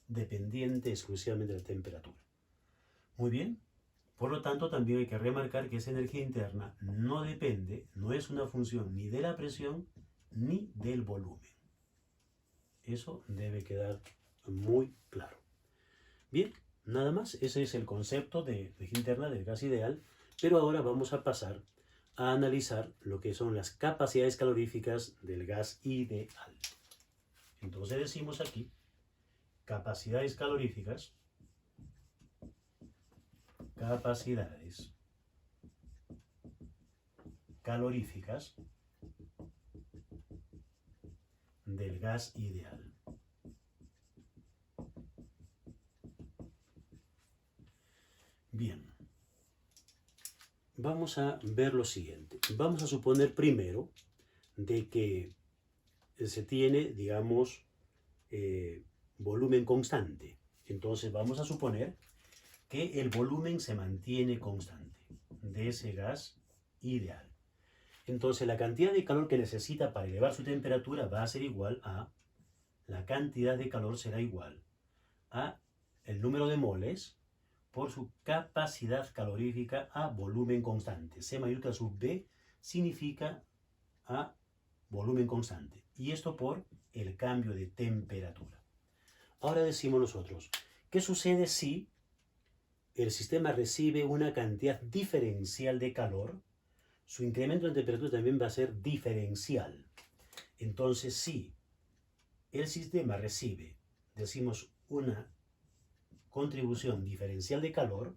dependiente exclusivamente de la temperatura. Muy bien. Por lo tanto, también hay que remarcar que esa energía interna no depende, no es una función ni de la presión ni del volumen. Eso debe quedar muy claro. Bien, nada más, ese es el concepto de energía interna del gas ideal, pero ahora vamos a pasar a analizar lo que son las capacidades caloríficas del gas ideal. Entonces decimos aquí, capacidades caloríficas del gas ideal. Bien, vamos a ver lo siguiente. Vamos a suponer primero de que se tiene, digamos, volumen constante. Entonces vamos a suponer que el volumen se mantiene constante de ese gas ideal. Entonces la cantidad de calor que necesita para elevar su temperatura va a ser igual a, la cantidad de calor será igual a el número de moles por su capacidad calorífica a volumen constante. C mayúscula sub B significa a volumen constante. Y esto por el cambio de temperatura. Ahora decimos nosotros, ¿qué sucede si el sistema recibe una cantidad diferencial de calor? Su incremento de temperatura también va a ser diferencial. Entonces, si el sistema recibe, decimos, una contribución diferencial de calor,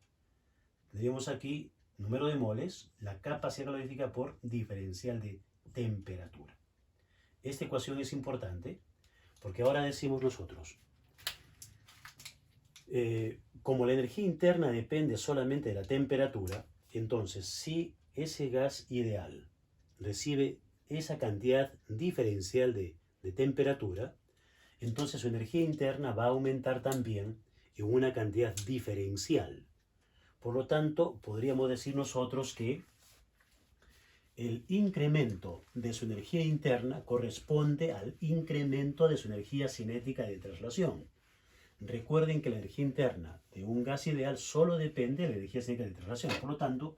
tendríamos aquí número de moles, la capacidad calorífica por diferencial de temperatura. Esta ecuación es importante porque ahora decimos nosotros, como la energía interna depende solamente de la temperatura, entonces si ese gas ideal recibe esa cantidad diferencial de temperatura, entonces su energía interna va a aumentar también en una cantidad diferencial. Por lo tanto, podríamos decir nosotros que el incremento de su energía interna corresponde al incremento de su energía cinética de traslación. Recuerden que la energía interna de un gas ideal solo depende de la energía cinética de traslación. Por lo tanto,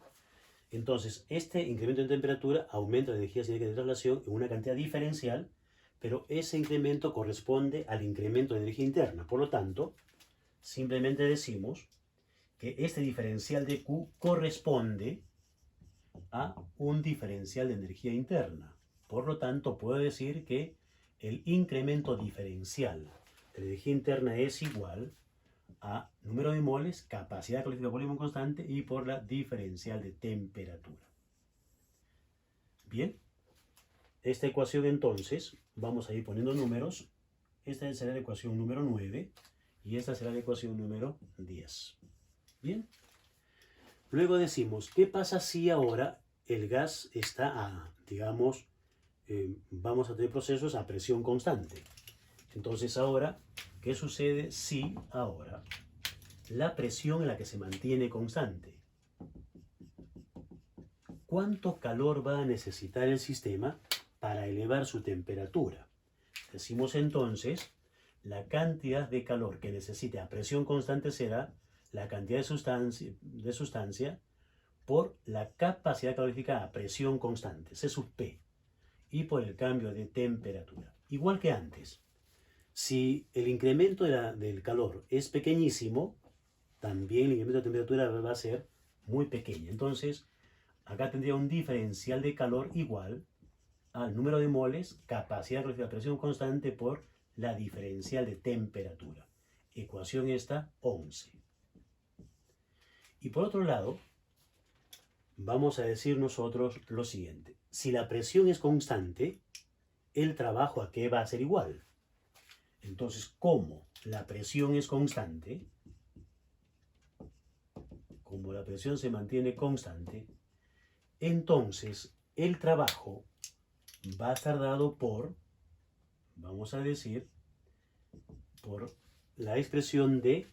entonces, este incremento de temperatura aumenta la energía cinética de traslación en una cantidad diferencial, pero ese incremento corresponde al incremento de energía interna. Por lo tanto, simplemente decimos que este diferencial de Q corresponde a un diferencial de energía interna. Por lo tanto, puedo decir que el incremento diferencial de la energía interna es igual a número de moles, capacidad calórica por volumen constante y por la diferencial de temperatura. Bien, esta ecuación entonces, vamos a ir poniendo números. Esta será la ecuación número 9 y esta será la ecuación número 10. Bien, luego decimos, ¿qué pasa si ahora el gas está digamos, vamos a tener procesos a presión constante? Entonces ahora, ¿qué sucede si ahora la presión en la que se mantiene constante? ¿Cuánto calor va a necesitar el sistema para elevar su temperatura? Decimos entonces, la cantidad de calor que necesite a presión constante será la cantidad de sustancia por la capacidad calorífica a presión constante, C sub P, y por el cambio de temperatura. Igual que antes, si el incremento del calor es pequeñísimo, también el incremento de temperatura va a ser muy pequeño. Entonces, acá tendría un diferencial de calor igual al número de moles, capacidad de presión constante por la diferencial de temperatura. Ecuación esta, 11. Y por otro lado, vamos a decir nosotros lo siguiente. Si la presión es constante, el trabajo ¿a qué va a ser igual? Entonces, como la presión es constante, como la presión se mantiene constante, entonces el trabajo va a estar dado por, vamos a decir, por la expresión de,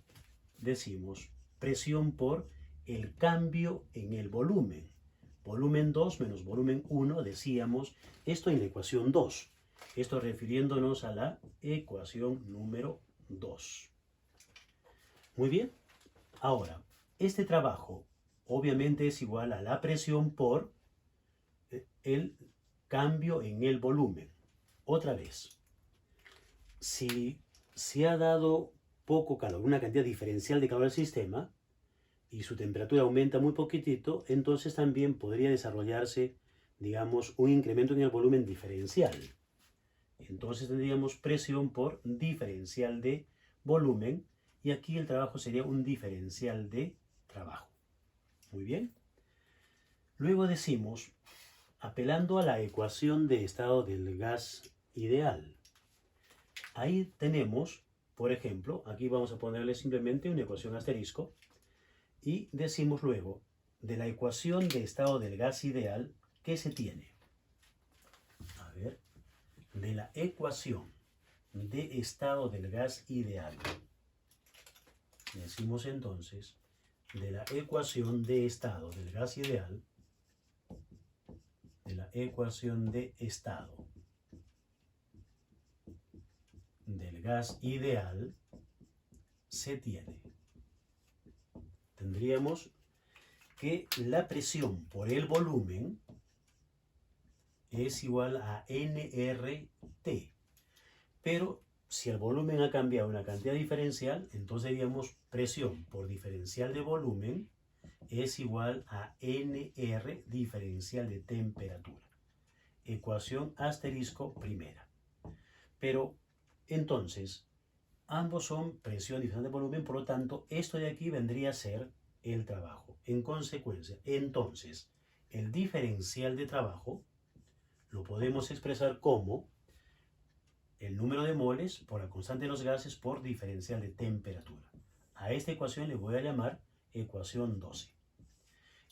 decimos, presión por el cambio en el volumen. Volumen 2 menos volumen 1, decíamos, esto en la ecuación 2. Esto refiriéndonos a la ecuación número 2. Muy bien. Ahora, este trabajo obviamente es igual a la presión por el cambio en el volumen. Otra vez, si se ha dado poco calor, una cantidad diferencial de calor al sistema, y su temperatura aumenta muy poquitito, entonces también podría desarrollarse, digamos, un incremento en el volumen diferencial. Entonces tendríamos presión por diferencial de volumen, y aquí el trabajo sería un diferencial de trabajo. Muy bien. Luego decimos, apelando a la ecuación de estado del gas ideal. Ahí tenemos, por ejemplo, aquí vamos a ponerle simplemente una ecuación asterisco, y decimos luego, de la ecuación de estado del gas ideal, ¿qué se tiene? A ver, de la ecuación de estado del gas ideal. Decimos entonces, de la ecuación de estado del gas ideal, de la ecuación de estado del gas ideal, se tiene. Tendríamos que la presión por el volumen es igual a nRT. Pero si el volumen ha cambiado una cantidad diferencial, entonces diríamos presión por diferencial de volumen es igual a NR diferencial de temperatura. Ecuación asterisco primera. Pero entonces, ambos son presión diferencial de volumen, por lo tanto, esto de aquí vendría a ser el trabajo. En consecuencia, entonces, el diferencial de trabajo lo podemos expresar como el número de moles por la constante de los gases por diferencial de temperatura. A esta ecuación le voy a llamar ecuación 12.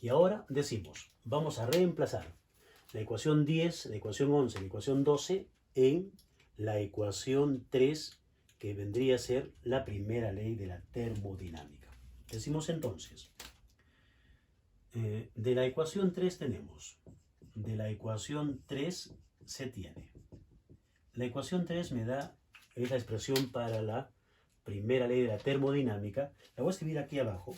Y ahora decimos, vamos a reemplazar la ecuación 10, la ecuación 11, la ecuación 12 en la ecuación 3, que vendría a ser la primera ley de la termodinámica. Decimos entonces, de la ecuación 3 tenemos, de la ecuación 3 se tiene. La ecuación 3 me da esa expresión para la primera ley de la termodinámica. La voy a escribir aquí abajo.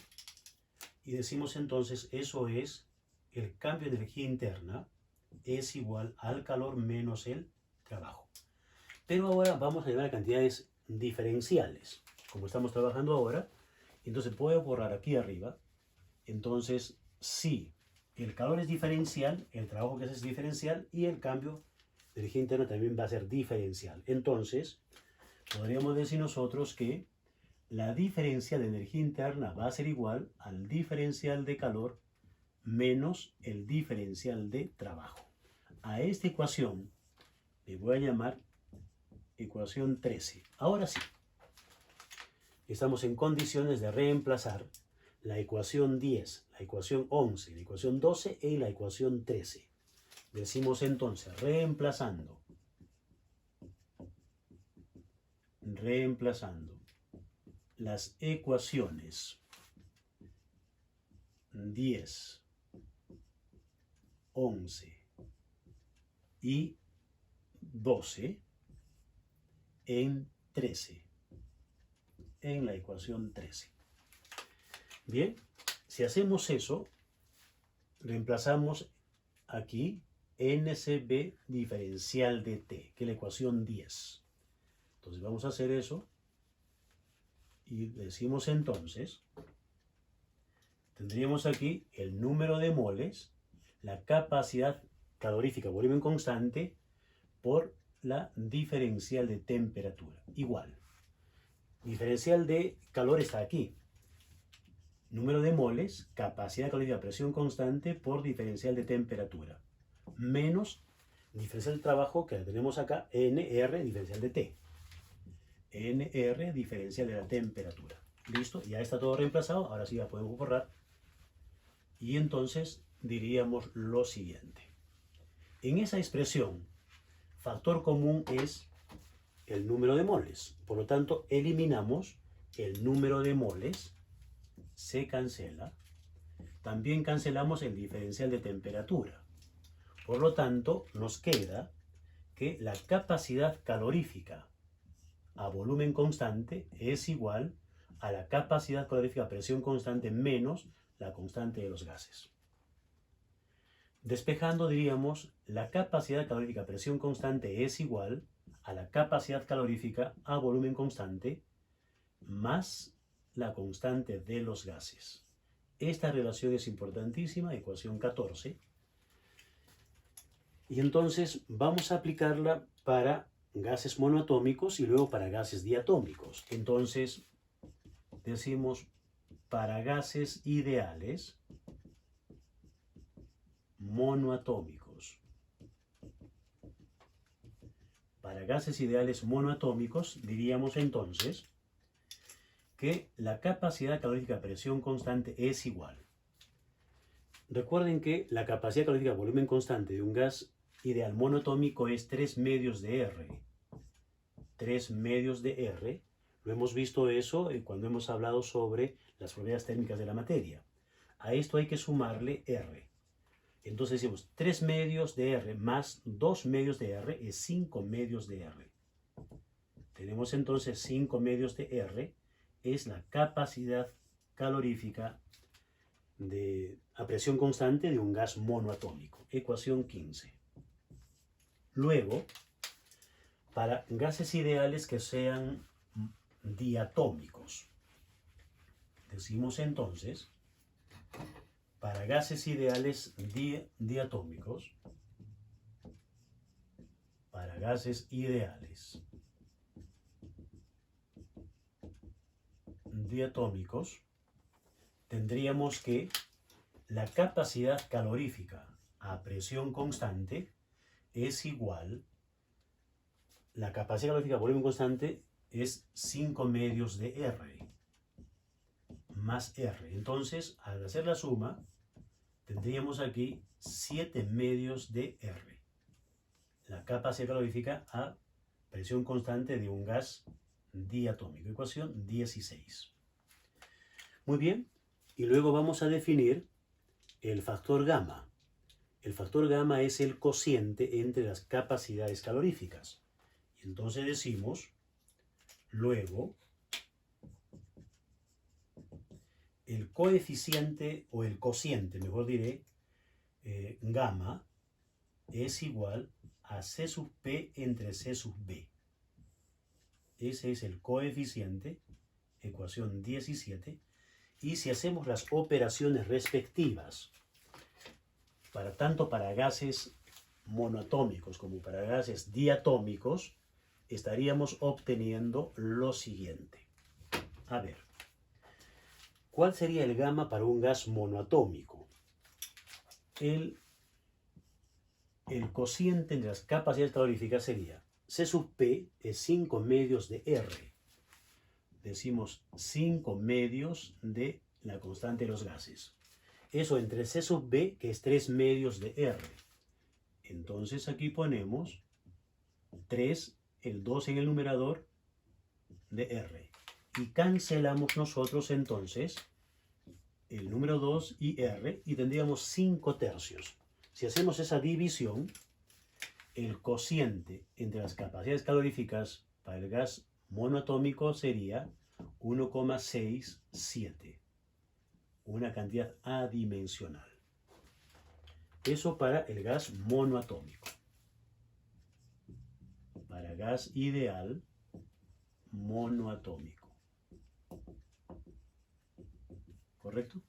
Y decimos entonces, eso es el cambio de energía interna es igual al calor menos el trabajo. Pero ahora vamos a llevar a cantidades diferenciales, como estamos trabajando ahora. Entonces puedo borrar aquí arriba. Entonces, si el calor es diferencial, el trabajo que hace es diferencial y el cambio de energía interna también va a ser diferencial. Entonces, podríamos decir nosotros que la diferencial de energía interna va a ser igual al diferencial de calor menos el diferencial de trabajo. A esta ecuación le voy a llamar ecuación 13. Ahora sí, estamos en condiciones de reemplazar la ecuación 10, la ecuación 11, la ecuación 12 y la ecuación 13. Decimos entonces, reemplazando las ecuaciones 10, 11 y 12 en 13, en la ecuación 13. Bien, si hacemos eso, reemplazamos aquí NCB diferencial de T, que es la ecuación 10. Entonces vamos a hacer eso y decimos entonces, tendríamos aquí el número de moles, la capacidad calorífica, volumen constante, por la diferencial de temperatura. Igual. Diferencial de calor está aquí. Número de moles, capacidad calorífica, presión constante por diferencial de temperatura. Menos diferencial de trabajo que tenemos acá, NR diferencial de T. NR diferencial de la temperatura. Listo, ya está todo reemplazado. Ahora sí ya podemos borrar. Y entonces diríamos lo siguiente. En esa expresión, factor común es el número de moles. Por lo tanto, eliminamos el número de moles. Se cancela. También cancelamos el diferencial de temperatura. Por lo tanto, nos queda que la capacidad calorífica a volumen constante es igual a la capacidad calorífica a presión constante menos la constante de los gases. Despejando diríamos, la capacidad calorífica a presión constante es igual a la capacidad calorífica a volumen constante más la constante de los gases. Esta relación es importantísima, ecuación 14. Y entonces vamos a aplicarla para gases monoatómicos y luego para gases diatómicos. Entonces decimos para gases ideales monoatómicos. Para gases ideales monoatómicos diríamos entonces que la capacidad calorífica a presión constante es igual. Recuerden que la capacidad calorífica a volumen constante de un gas ideal monoatómico es 3 medios de R. 3 medios de R. Lo hemos visto eso cuando hemos hablado sobre las propiedades térmicas de la materia. A esto hay que sumarle R. Entonces decimos 3 medios de R más 2 medios de R es 5 medios de R. Tenemos entonces 5 medios de R es la capacidad calorífica a presión constante de un gas monoatómico. Ecuación 15. Luego, para gases ideales que sean diatómicos, decimos entonces, para gases ideales diatómicos, para gases ideales diatómicos, tendríamos que la capacidad calorífica a presión constante es igual, la capacidad calorífica a volumen constante es 5 medios de R más R. Entonces, al hacer la suma, tendríamos aquí 7 medios de R. La capacidad calorífica a presión constante de un gas diatómico. Ecuación 16. Muy bien. Y luego vamos a definir el factor gamma. El factor gamma es el cociente entre las capacidades caloríficas. Y entonces decimos, luego, el coeficiente, o el cociente, mejor diré, gamma, es igual a C sub P entre C sub B. Ese es el coeficiente, ecuación 17. Y si hacemos las operaciones respectivas, tanto para gases monoatómicos como para gases diatómicos, estaríamos obteniendo lo siguiente. A ver, ¿cuál sería el gamma para un gas monoatómico? El cociente entre las capacidades caloríficas sería C sub P es 5 medios de R. Decimos 5 medios de la constante de los gases. Eso entre C sub B, que es 3 medios de R. Entonces aquí ponemos 3, el 2 en el numerador de R. Y cancelamos nosotros entonces el número 2 y R y tendríamos 5 tercios. Si hacemos esa división, el cociente entre las capacidades caloríficas para el gas monoatómico sería 1,67. Una cantidad adimensional. Eso para el gas monoatómico. Para gas ideal monoatómico. ¿Correcto?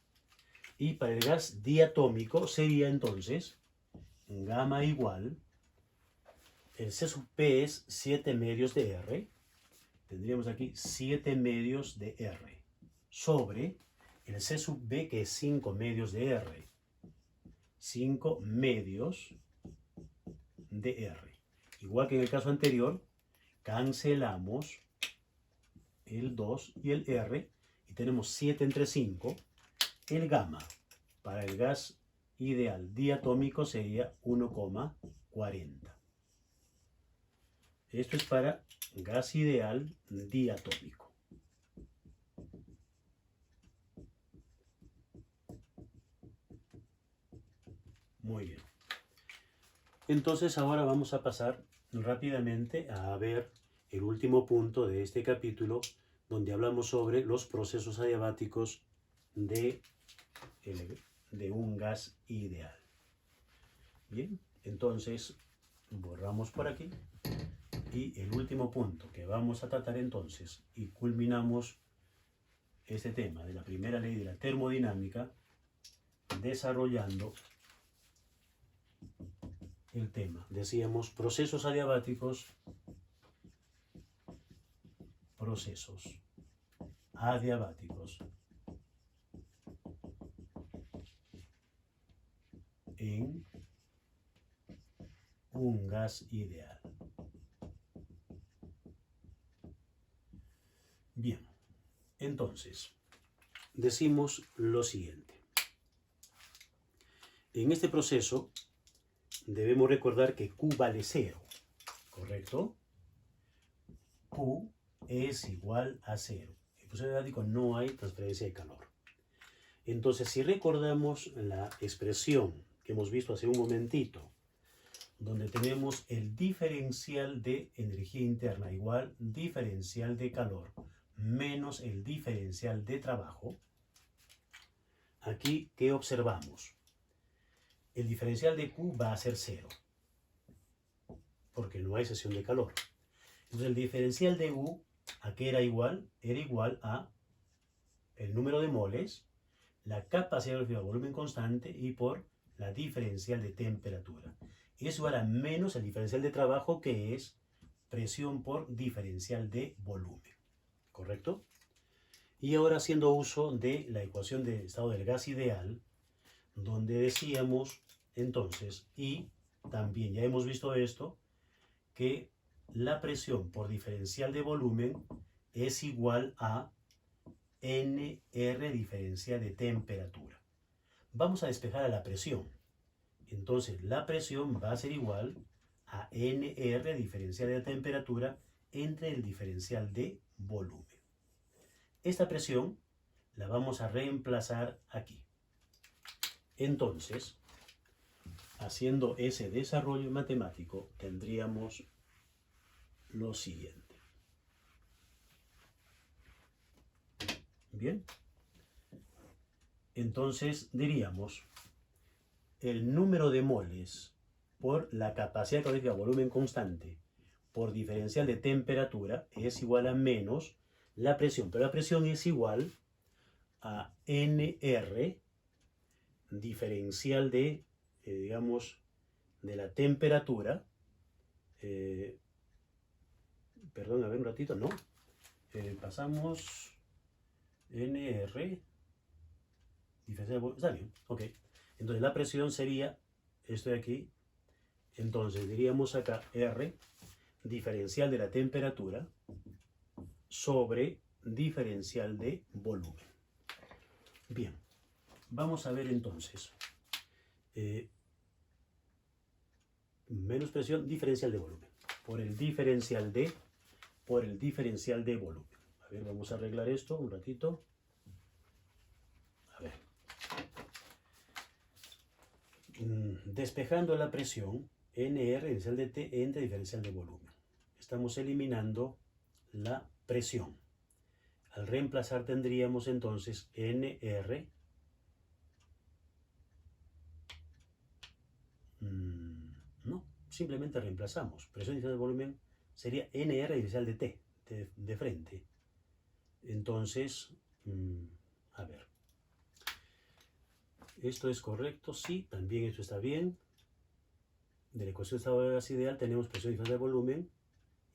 Y para el gas diatómico sería entonces gamma igual, el C sub P es 7 medios de R, tendríamos aquí 7 medios de R, sobre el C sub B, que es 5 medios de R, 5 medios de R. Igual que en el caso anterior, cancelamos el 2 y el R, y tenemos 7 entre 5. El gamma para el gas ideal diatómico sería 1,40. Esto es para gas ideal diatómico. Muy bien. Entonces ahora vamos a pasar rápidamente a ver el último punto de este capítulo, donde hablamos sobre los procesos adiabáticos de un gas ideal. Bien, entonces borramos por aquí y el último punto que vamos a tratar entonces, y culminamos este tema de la primera ley de la termodinámica desarrollando el tema. Decíamos procesos adiabáticos, en un gas ideal. Bien, entonces decimos lo siguiente. En este proceso debemos recordar que Q vale 0, ¿correcto? Q es igual a 0. En el proceso adiabático no hay transferencia de calor. Entonces, si recordamos la expresión que hemos visto hace un momentito, donde tenemos el diferencial de energía interna igual diferencial de calor menos el diferencial de trabajo, aquí, ¿qué observamos? El diferencial de Q va a ser 0, porque no hay cesión de calor. Entonces el diferencial de U, ¿a qué era igual? Era igual a el número de moles, la capacidad de volumen constante y por la diferencial de temperatura. Es igual a menos el diferencial de trabajo, que es presión por diferencial de volumen. ¿Correcto? Y ahora haciendo uso de la ecuación de estado del gas ideal, donde decíamos entonces, y también ya hemos visto esto, que la presión por diferencial de volumen es igual a NR diferencial de temperatura. Vamos a despejar a la presión. Entonces la presión va a ser igual a NR diferencial de temperatura entre el diferencial de volumen. Esta presión la vamos a reemplazar aquí. Entonces, haciendo ese desarrollo matemático, tendríamos lo siguiente. Bien. Entonces diríamos el número de moles por la capacidad calórica de volumen constante por diferencial de temperatura es igual a menos la presión, pero la presión es igual a NR diferencial de, digamos, de la temperatura, perdón, a ver un ratito, no, pasamos NR, diferencial de volumen, está bien, ok. Entonces la presión sería esto de aquí. Entonces diríamos acá R, diferencial de la temperatura, sobre diferencial de volumen. Bien, vamos a ver entonces. Menos presión, diferencial de volumen. Por el diferencial de volumen. A ver, vamos a arreglar esto un ratito. A ver. Despejando la presión, NR diferencial de T entre diferencial de volumen. Estamos eliminando la presión. Al reemplazar tendríamos entonces NR no, simplemente reemplazamos. Presión diferencial de volumen sería NR diferencial de T, de frente. Entonces, a ver. ¿Esto es correcto? Sí, también esto está bien. De la ecuación de estado de gas ideal tenemos presión diferencial de volumen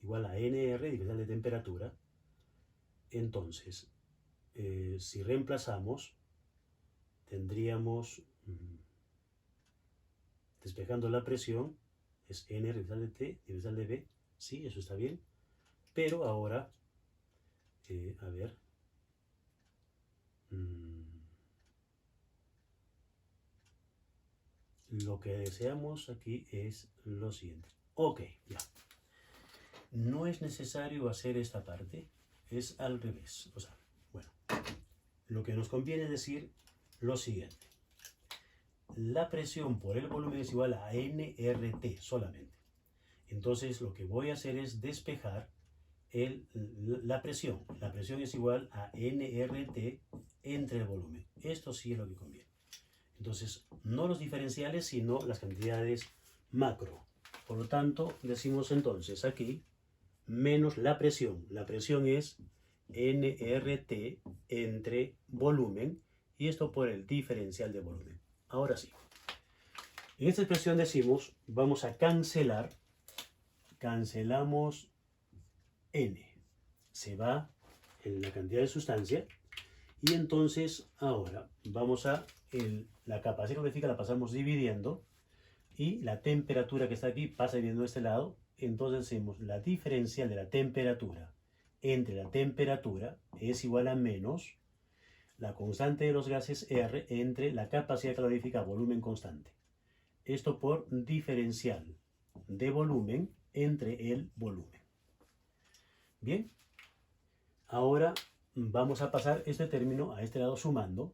igual a NR diferencial de temperatura. Entonces, si reemplazamos, tendríamos, despejando la presión, es N diferencial de T diferencial de B. Sí, eso está bien. Pero ahora, a ver, lo que deseamos aquí es lo siguiente. Ok, ya. No es necesario hacer esta parte, es al revés. O sea, bueno, lo que nos conviene decir lo siguiente. La presión por el volumen es igual a nRT solamente. Entonces lo que voy a hacer es despejar la presión. La presión es igual a nRT entre el volumen. Esto sí es lo que conviene. Entonces, no los diferenciales, sino las cantidades macro. Por lo tanto, decimos entonces aquí, menos la presión. La presión es nRT entre volumen, y esto por el diferencial de volumen. Ahora sí. En esta expresión decimos, vamos a cancelar, cancelamos N. Se va en la cantidad de sustancia, y entonces ahora vamos a la capacidad calorífica la pasamos dividiendo, y la temperatura que está aquí pasa dividiendo de este lado. Entonces decimos la diferencial de la temperatura entre la temperatura es igual a menos la constante de los gases R entre la capacidad calorífica volumen constante. Esto por diferencial de volumen entre el volumen. Bien, ahora vamos a pasar este término a este lado sumando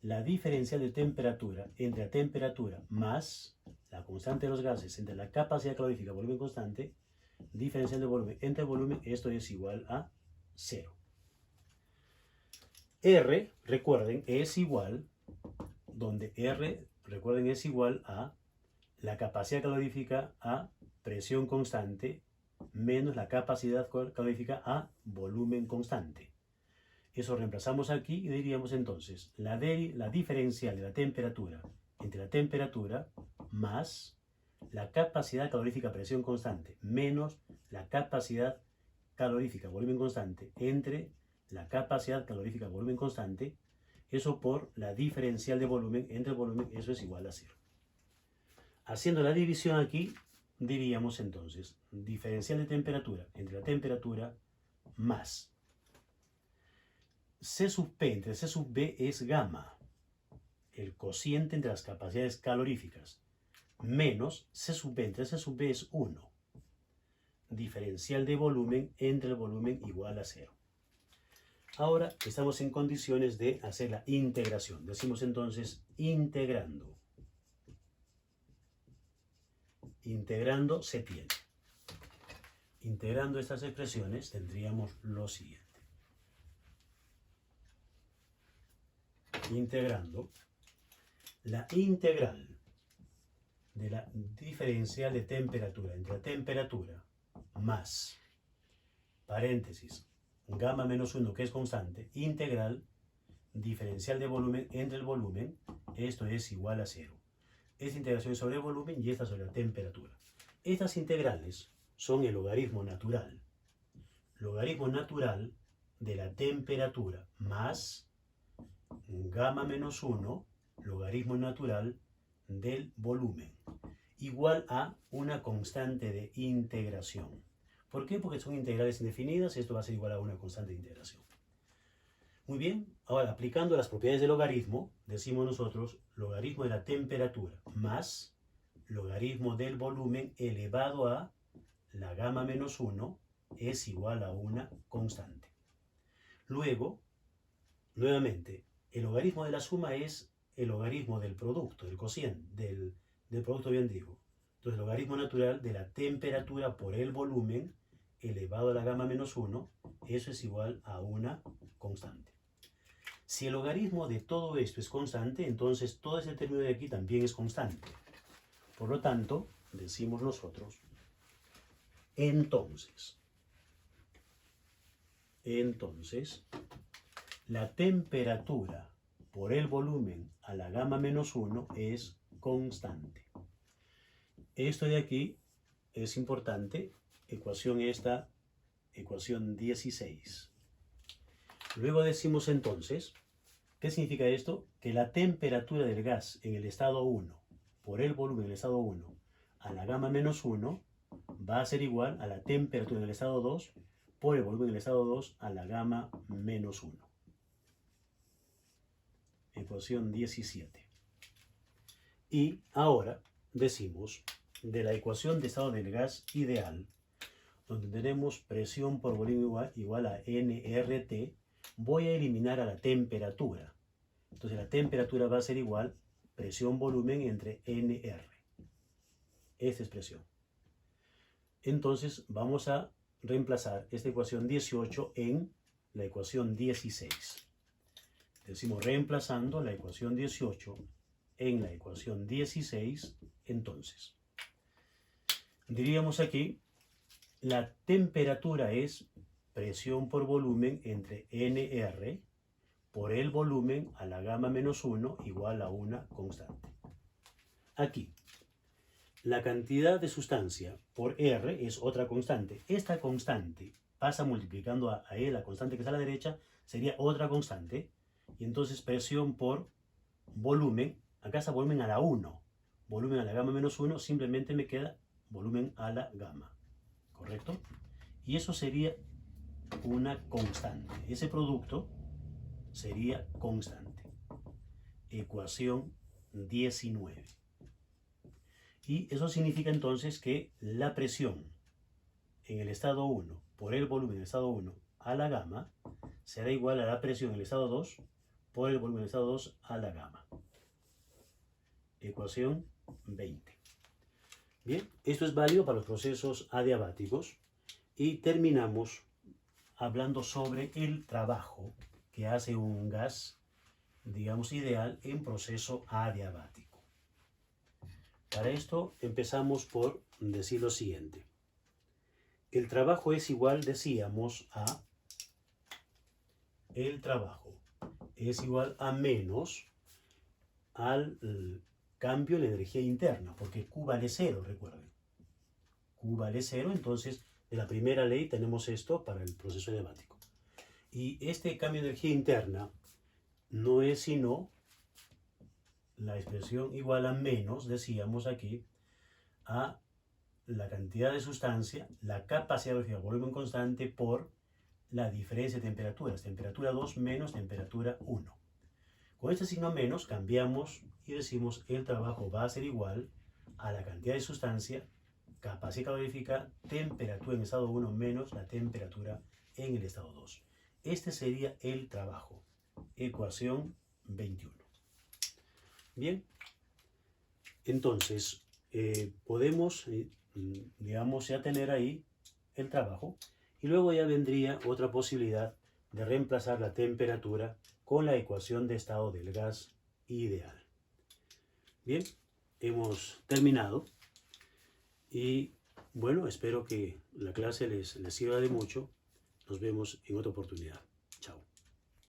la diferencial de temperatura entre la temperatura más la constante de los gases entre la capacidad calorífica volumen constante, diferencial de volumen entre volumen, esto es igual a 0. R, recuerden, es igual, donde R, recuerden, es igual a la capacidad calorífica a presión constante menos la capacidad calorífica a volumen constante. Eso reemplazamos aquí y diríamos entonces la diferencial de la temperatura entre la temperatura más la capacidad calorífica a presión constante menos la capacidad calorífica a volumen constante entre la capacidad calorífica a volumen constante, eso por la diferencial de volumen entre el volumen, eso es igual a 0. Haciendo la división aquí, diríamos entonces diferencial de temperatura entre la temperatura más C sub P entre C sub B es gamma, el cociente entre las capacidades caloríficas, menos C sub B entre C sub B es 1. Diferencial de volumen entre el volumen igual a 0. Ahora estamos en condiciones de hacer la integración. Decimos entonces integrando. Integrando se tiene. Integrando estas expresiones tendríamos lo siguiente. Integrando la integral de la diferencial de temperatura entre la temperatura más, paréntesis, gamma menos 1 que es constante, integral, diferencial de volumen entre el volumen, esto es igual a 0. Esta integración es sobre el volumen y esta sobre la temperatura. Estas integrales son el logaritmo natural. Logaritmo natural de la temperatura más gamma menos 1, logaritmo natural del volumen, igual a una constante de integración. ¿Por qué? Porque son integrales indefinidas, esto va a ser igual a una constante de integración. Muy bien, ahora aplicando las propiedades del logaritmo, decimos nosotros logaritmo de la temperatura más logaritmo del volumen elevado a la gamma menos 1 es igual a una constante. Luego, nuevamente, el logaritmo de la suma es el logaritmo del producto, del cociente, del producto, bien digo. Entonces, el logaritmo natural de la temperatura por el volumen elevado a la gamma menos 1, eso es igual a una constante. Si el logaritmo de todo esto es constante, entonces todo ese término de aquí también es constante. Por lo tanto, decimos nosotros, entonces, la temperatura por el volumen a la gamma menos 1 es constante. Esto de aquí es importante, ecuación 16. Luego decimos entonces, ¿qué significa esto? Que la temperatura del gas en el estado 1 por el volumen en el estado 1 a la gamma menos 1 va a ser igual a la temperatura en el estado 2 por el volumen en el estado 2 a la gamma menos 1. Ecuación 17. Y ahora decimos de la ecuación de estado del gas ideal, donde tenemos presión por volumen igual a nRT, voy a eliminar a la temperatura. Entonces la temperatura va a ser igual presión-volumen entre nR. Esta expresión. Entonces vamos a reemplazar esta ecuación 18 en la ecuación 16. Decimos reemplazando la ecuación 18 en la ecuación 16, entonces diríamos aquí la temperatura es presión por volumen entre nR por el volumen a la gamma menos 1 igual a una constante. Aquí, la cantidad de sustancia por R es otra constante. Esta constante pasa multiplicando a E, la constante que está a la derecha, sería otra constante. Y entonces presión por volumen, acá está volumen a la 1. Volumen a la gamma menos 1, simplemente me queda volumen a la gamma. ¿Correcto? Y eso sería una constante. Ese producto sería constante. Ecuación 19. Y eso significa entonces que la presión en el estado 1 por el volumen en el estado 1 a la gamma será igual a la presión en el estado 2 por el volumen en el estado 2 a la gamma. Ecuación 20. Bien, esto es válido para los procesos adiabáticos y terminamos hablando sobre el trabajo que hace un gas, digamos, ideal en proceso adiabático. Para esto empezamos por decir lo siguiente. El trabajo es igual, decíamos, a menos al cambio de la energía interna, porque Q vale 0, recuerden. Q vale 0, entonces de la primera ley tenemos esto para el proceso adiabático. Y este cambio de energía interna no es sino la expresión igual a menos, decíamos aquí, a la cantidad de sustancia, la capacidad de volumen constante por la diferencia de temperaturas, temperatura 2 menos temperatura 1. Con este signo menos cambiamos y decimos el trabajo va a ser igual a la cantidad de sustancia, capacidad calorífica, temperatura en el estado 1 menos la temperatura en el estado 2. Este sería el trabajo. Ecuación 21. Bien, entonces podemos, digamos, ya tener ahí el trabajo y luego ya vendría otra posibilidad de reemplazar la temperatura con la ecuación de estado del gas ideal. Bien, hemos terminado y bueno, espero que la clase les sirva de mucho. Nos vemos en otra oportunidad.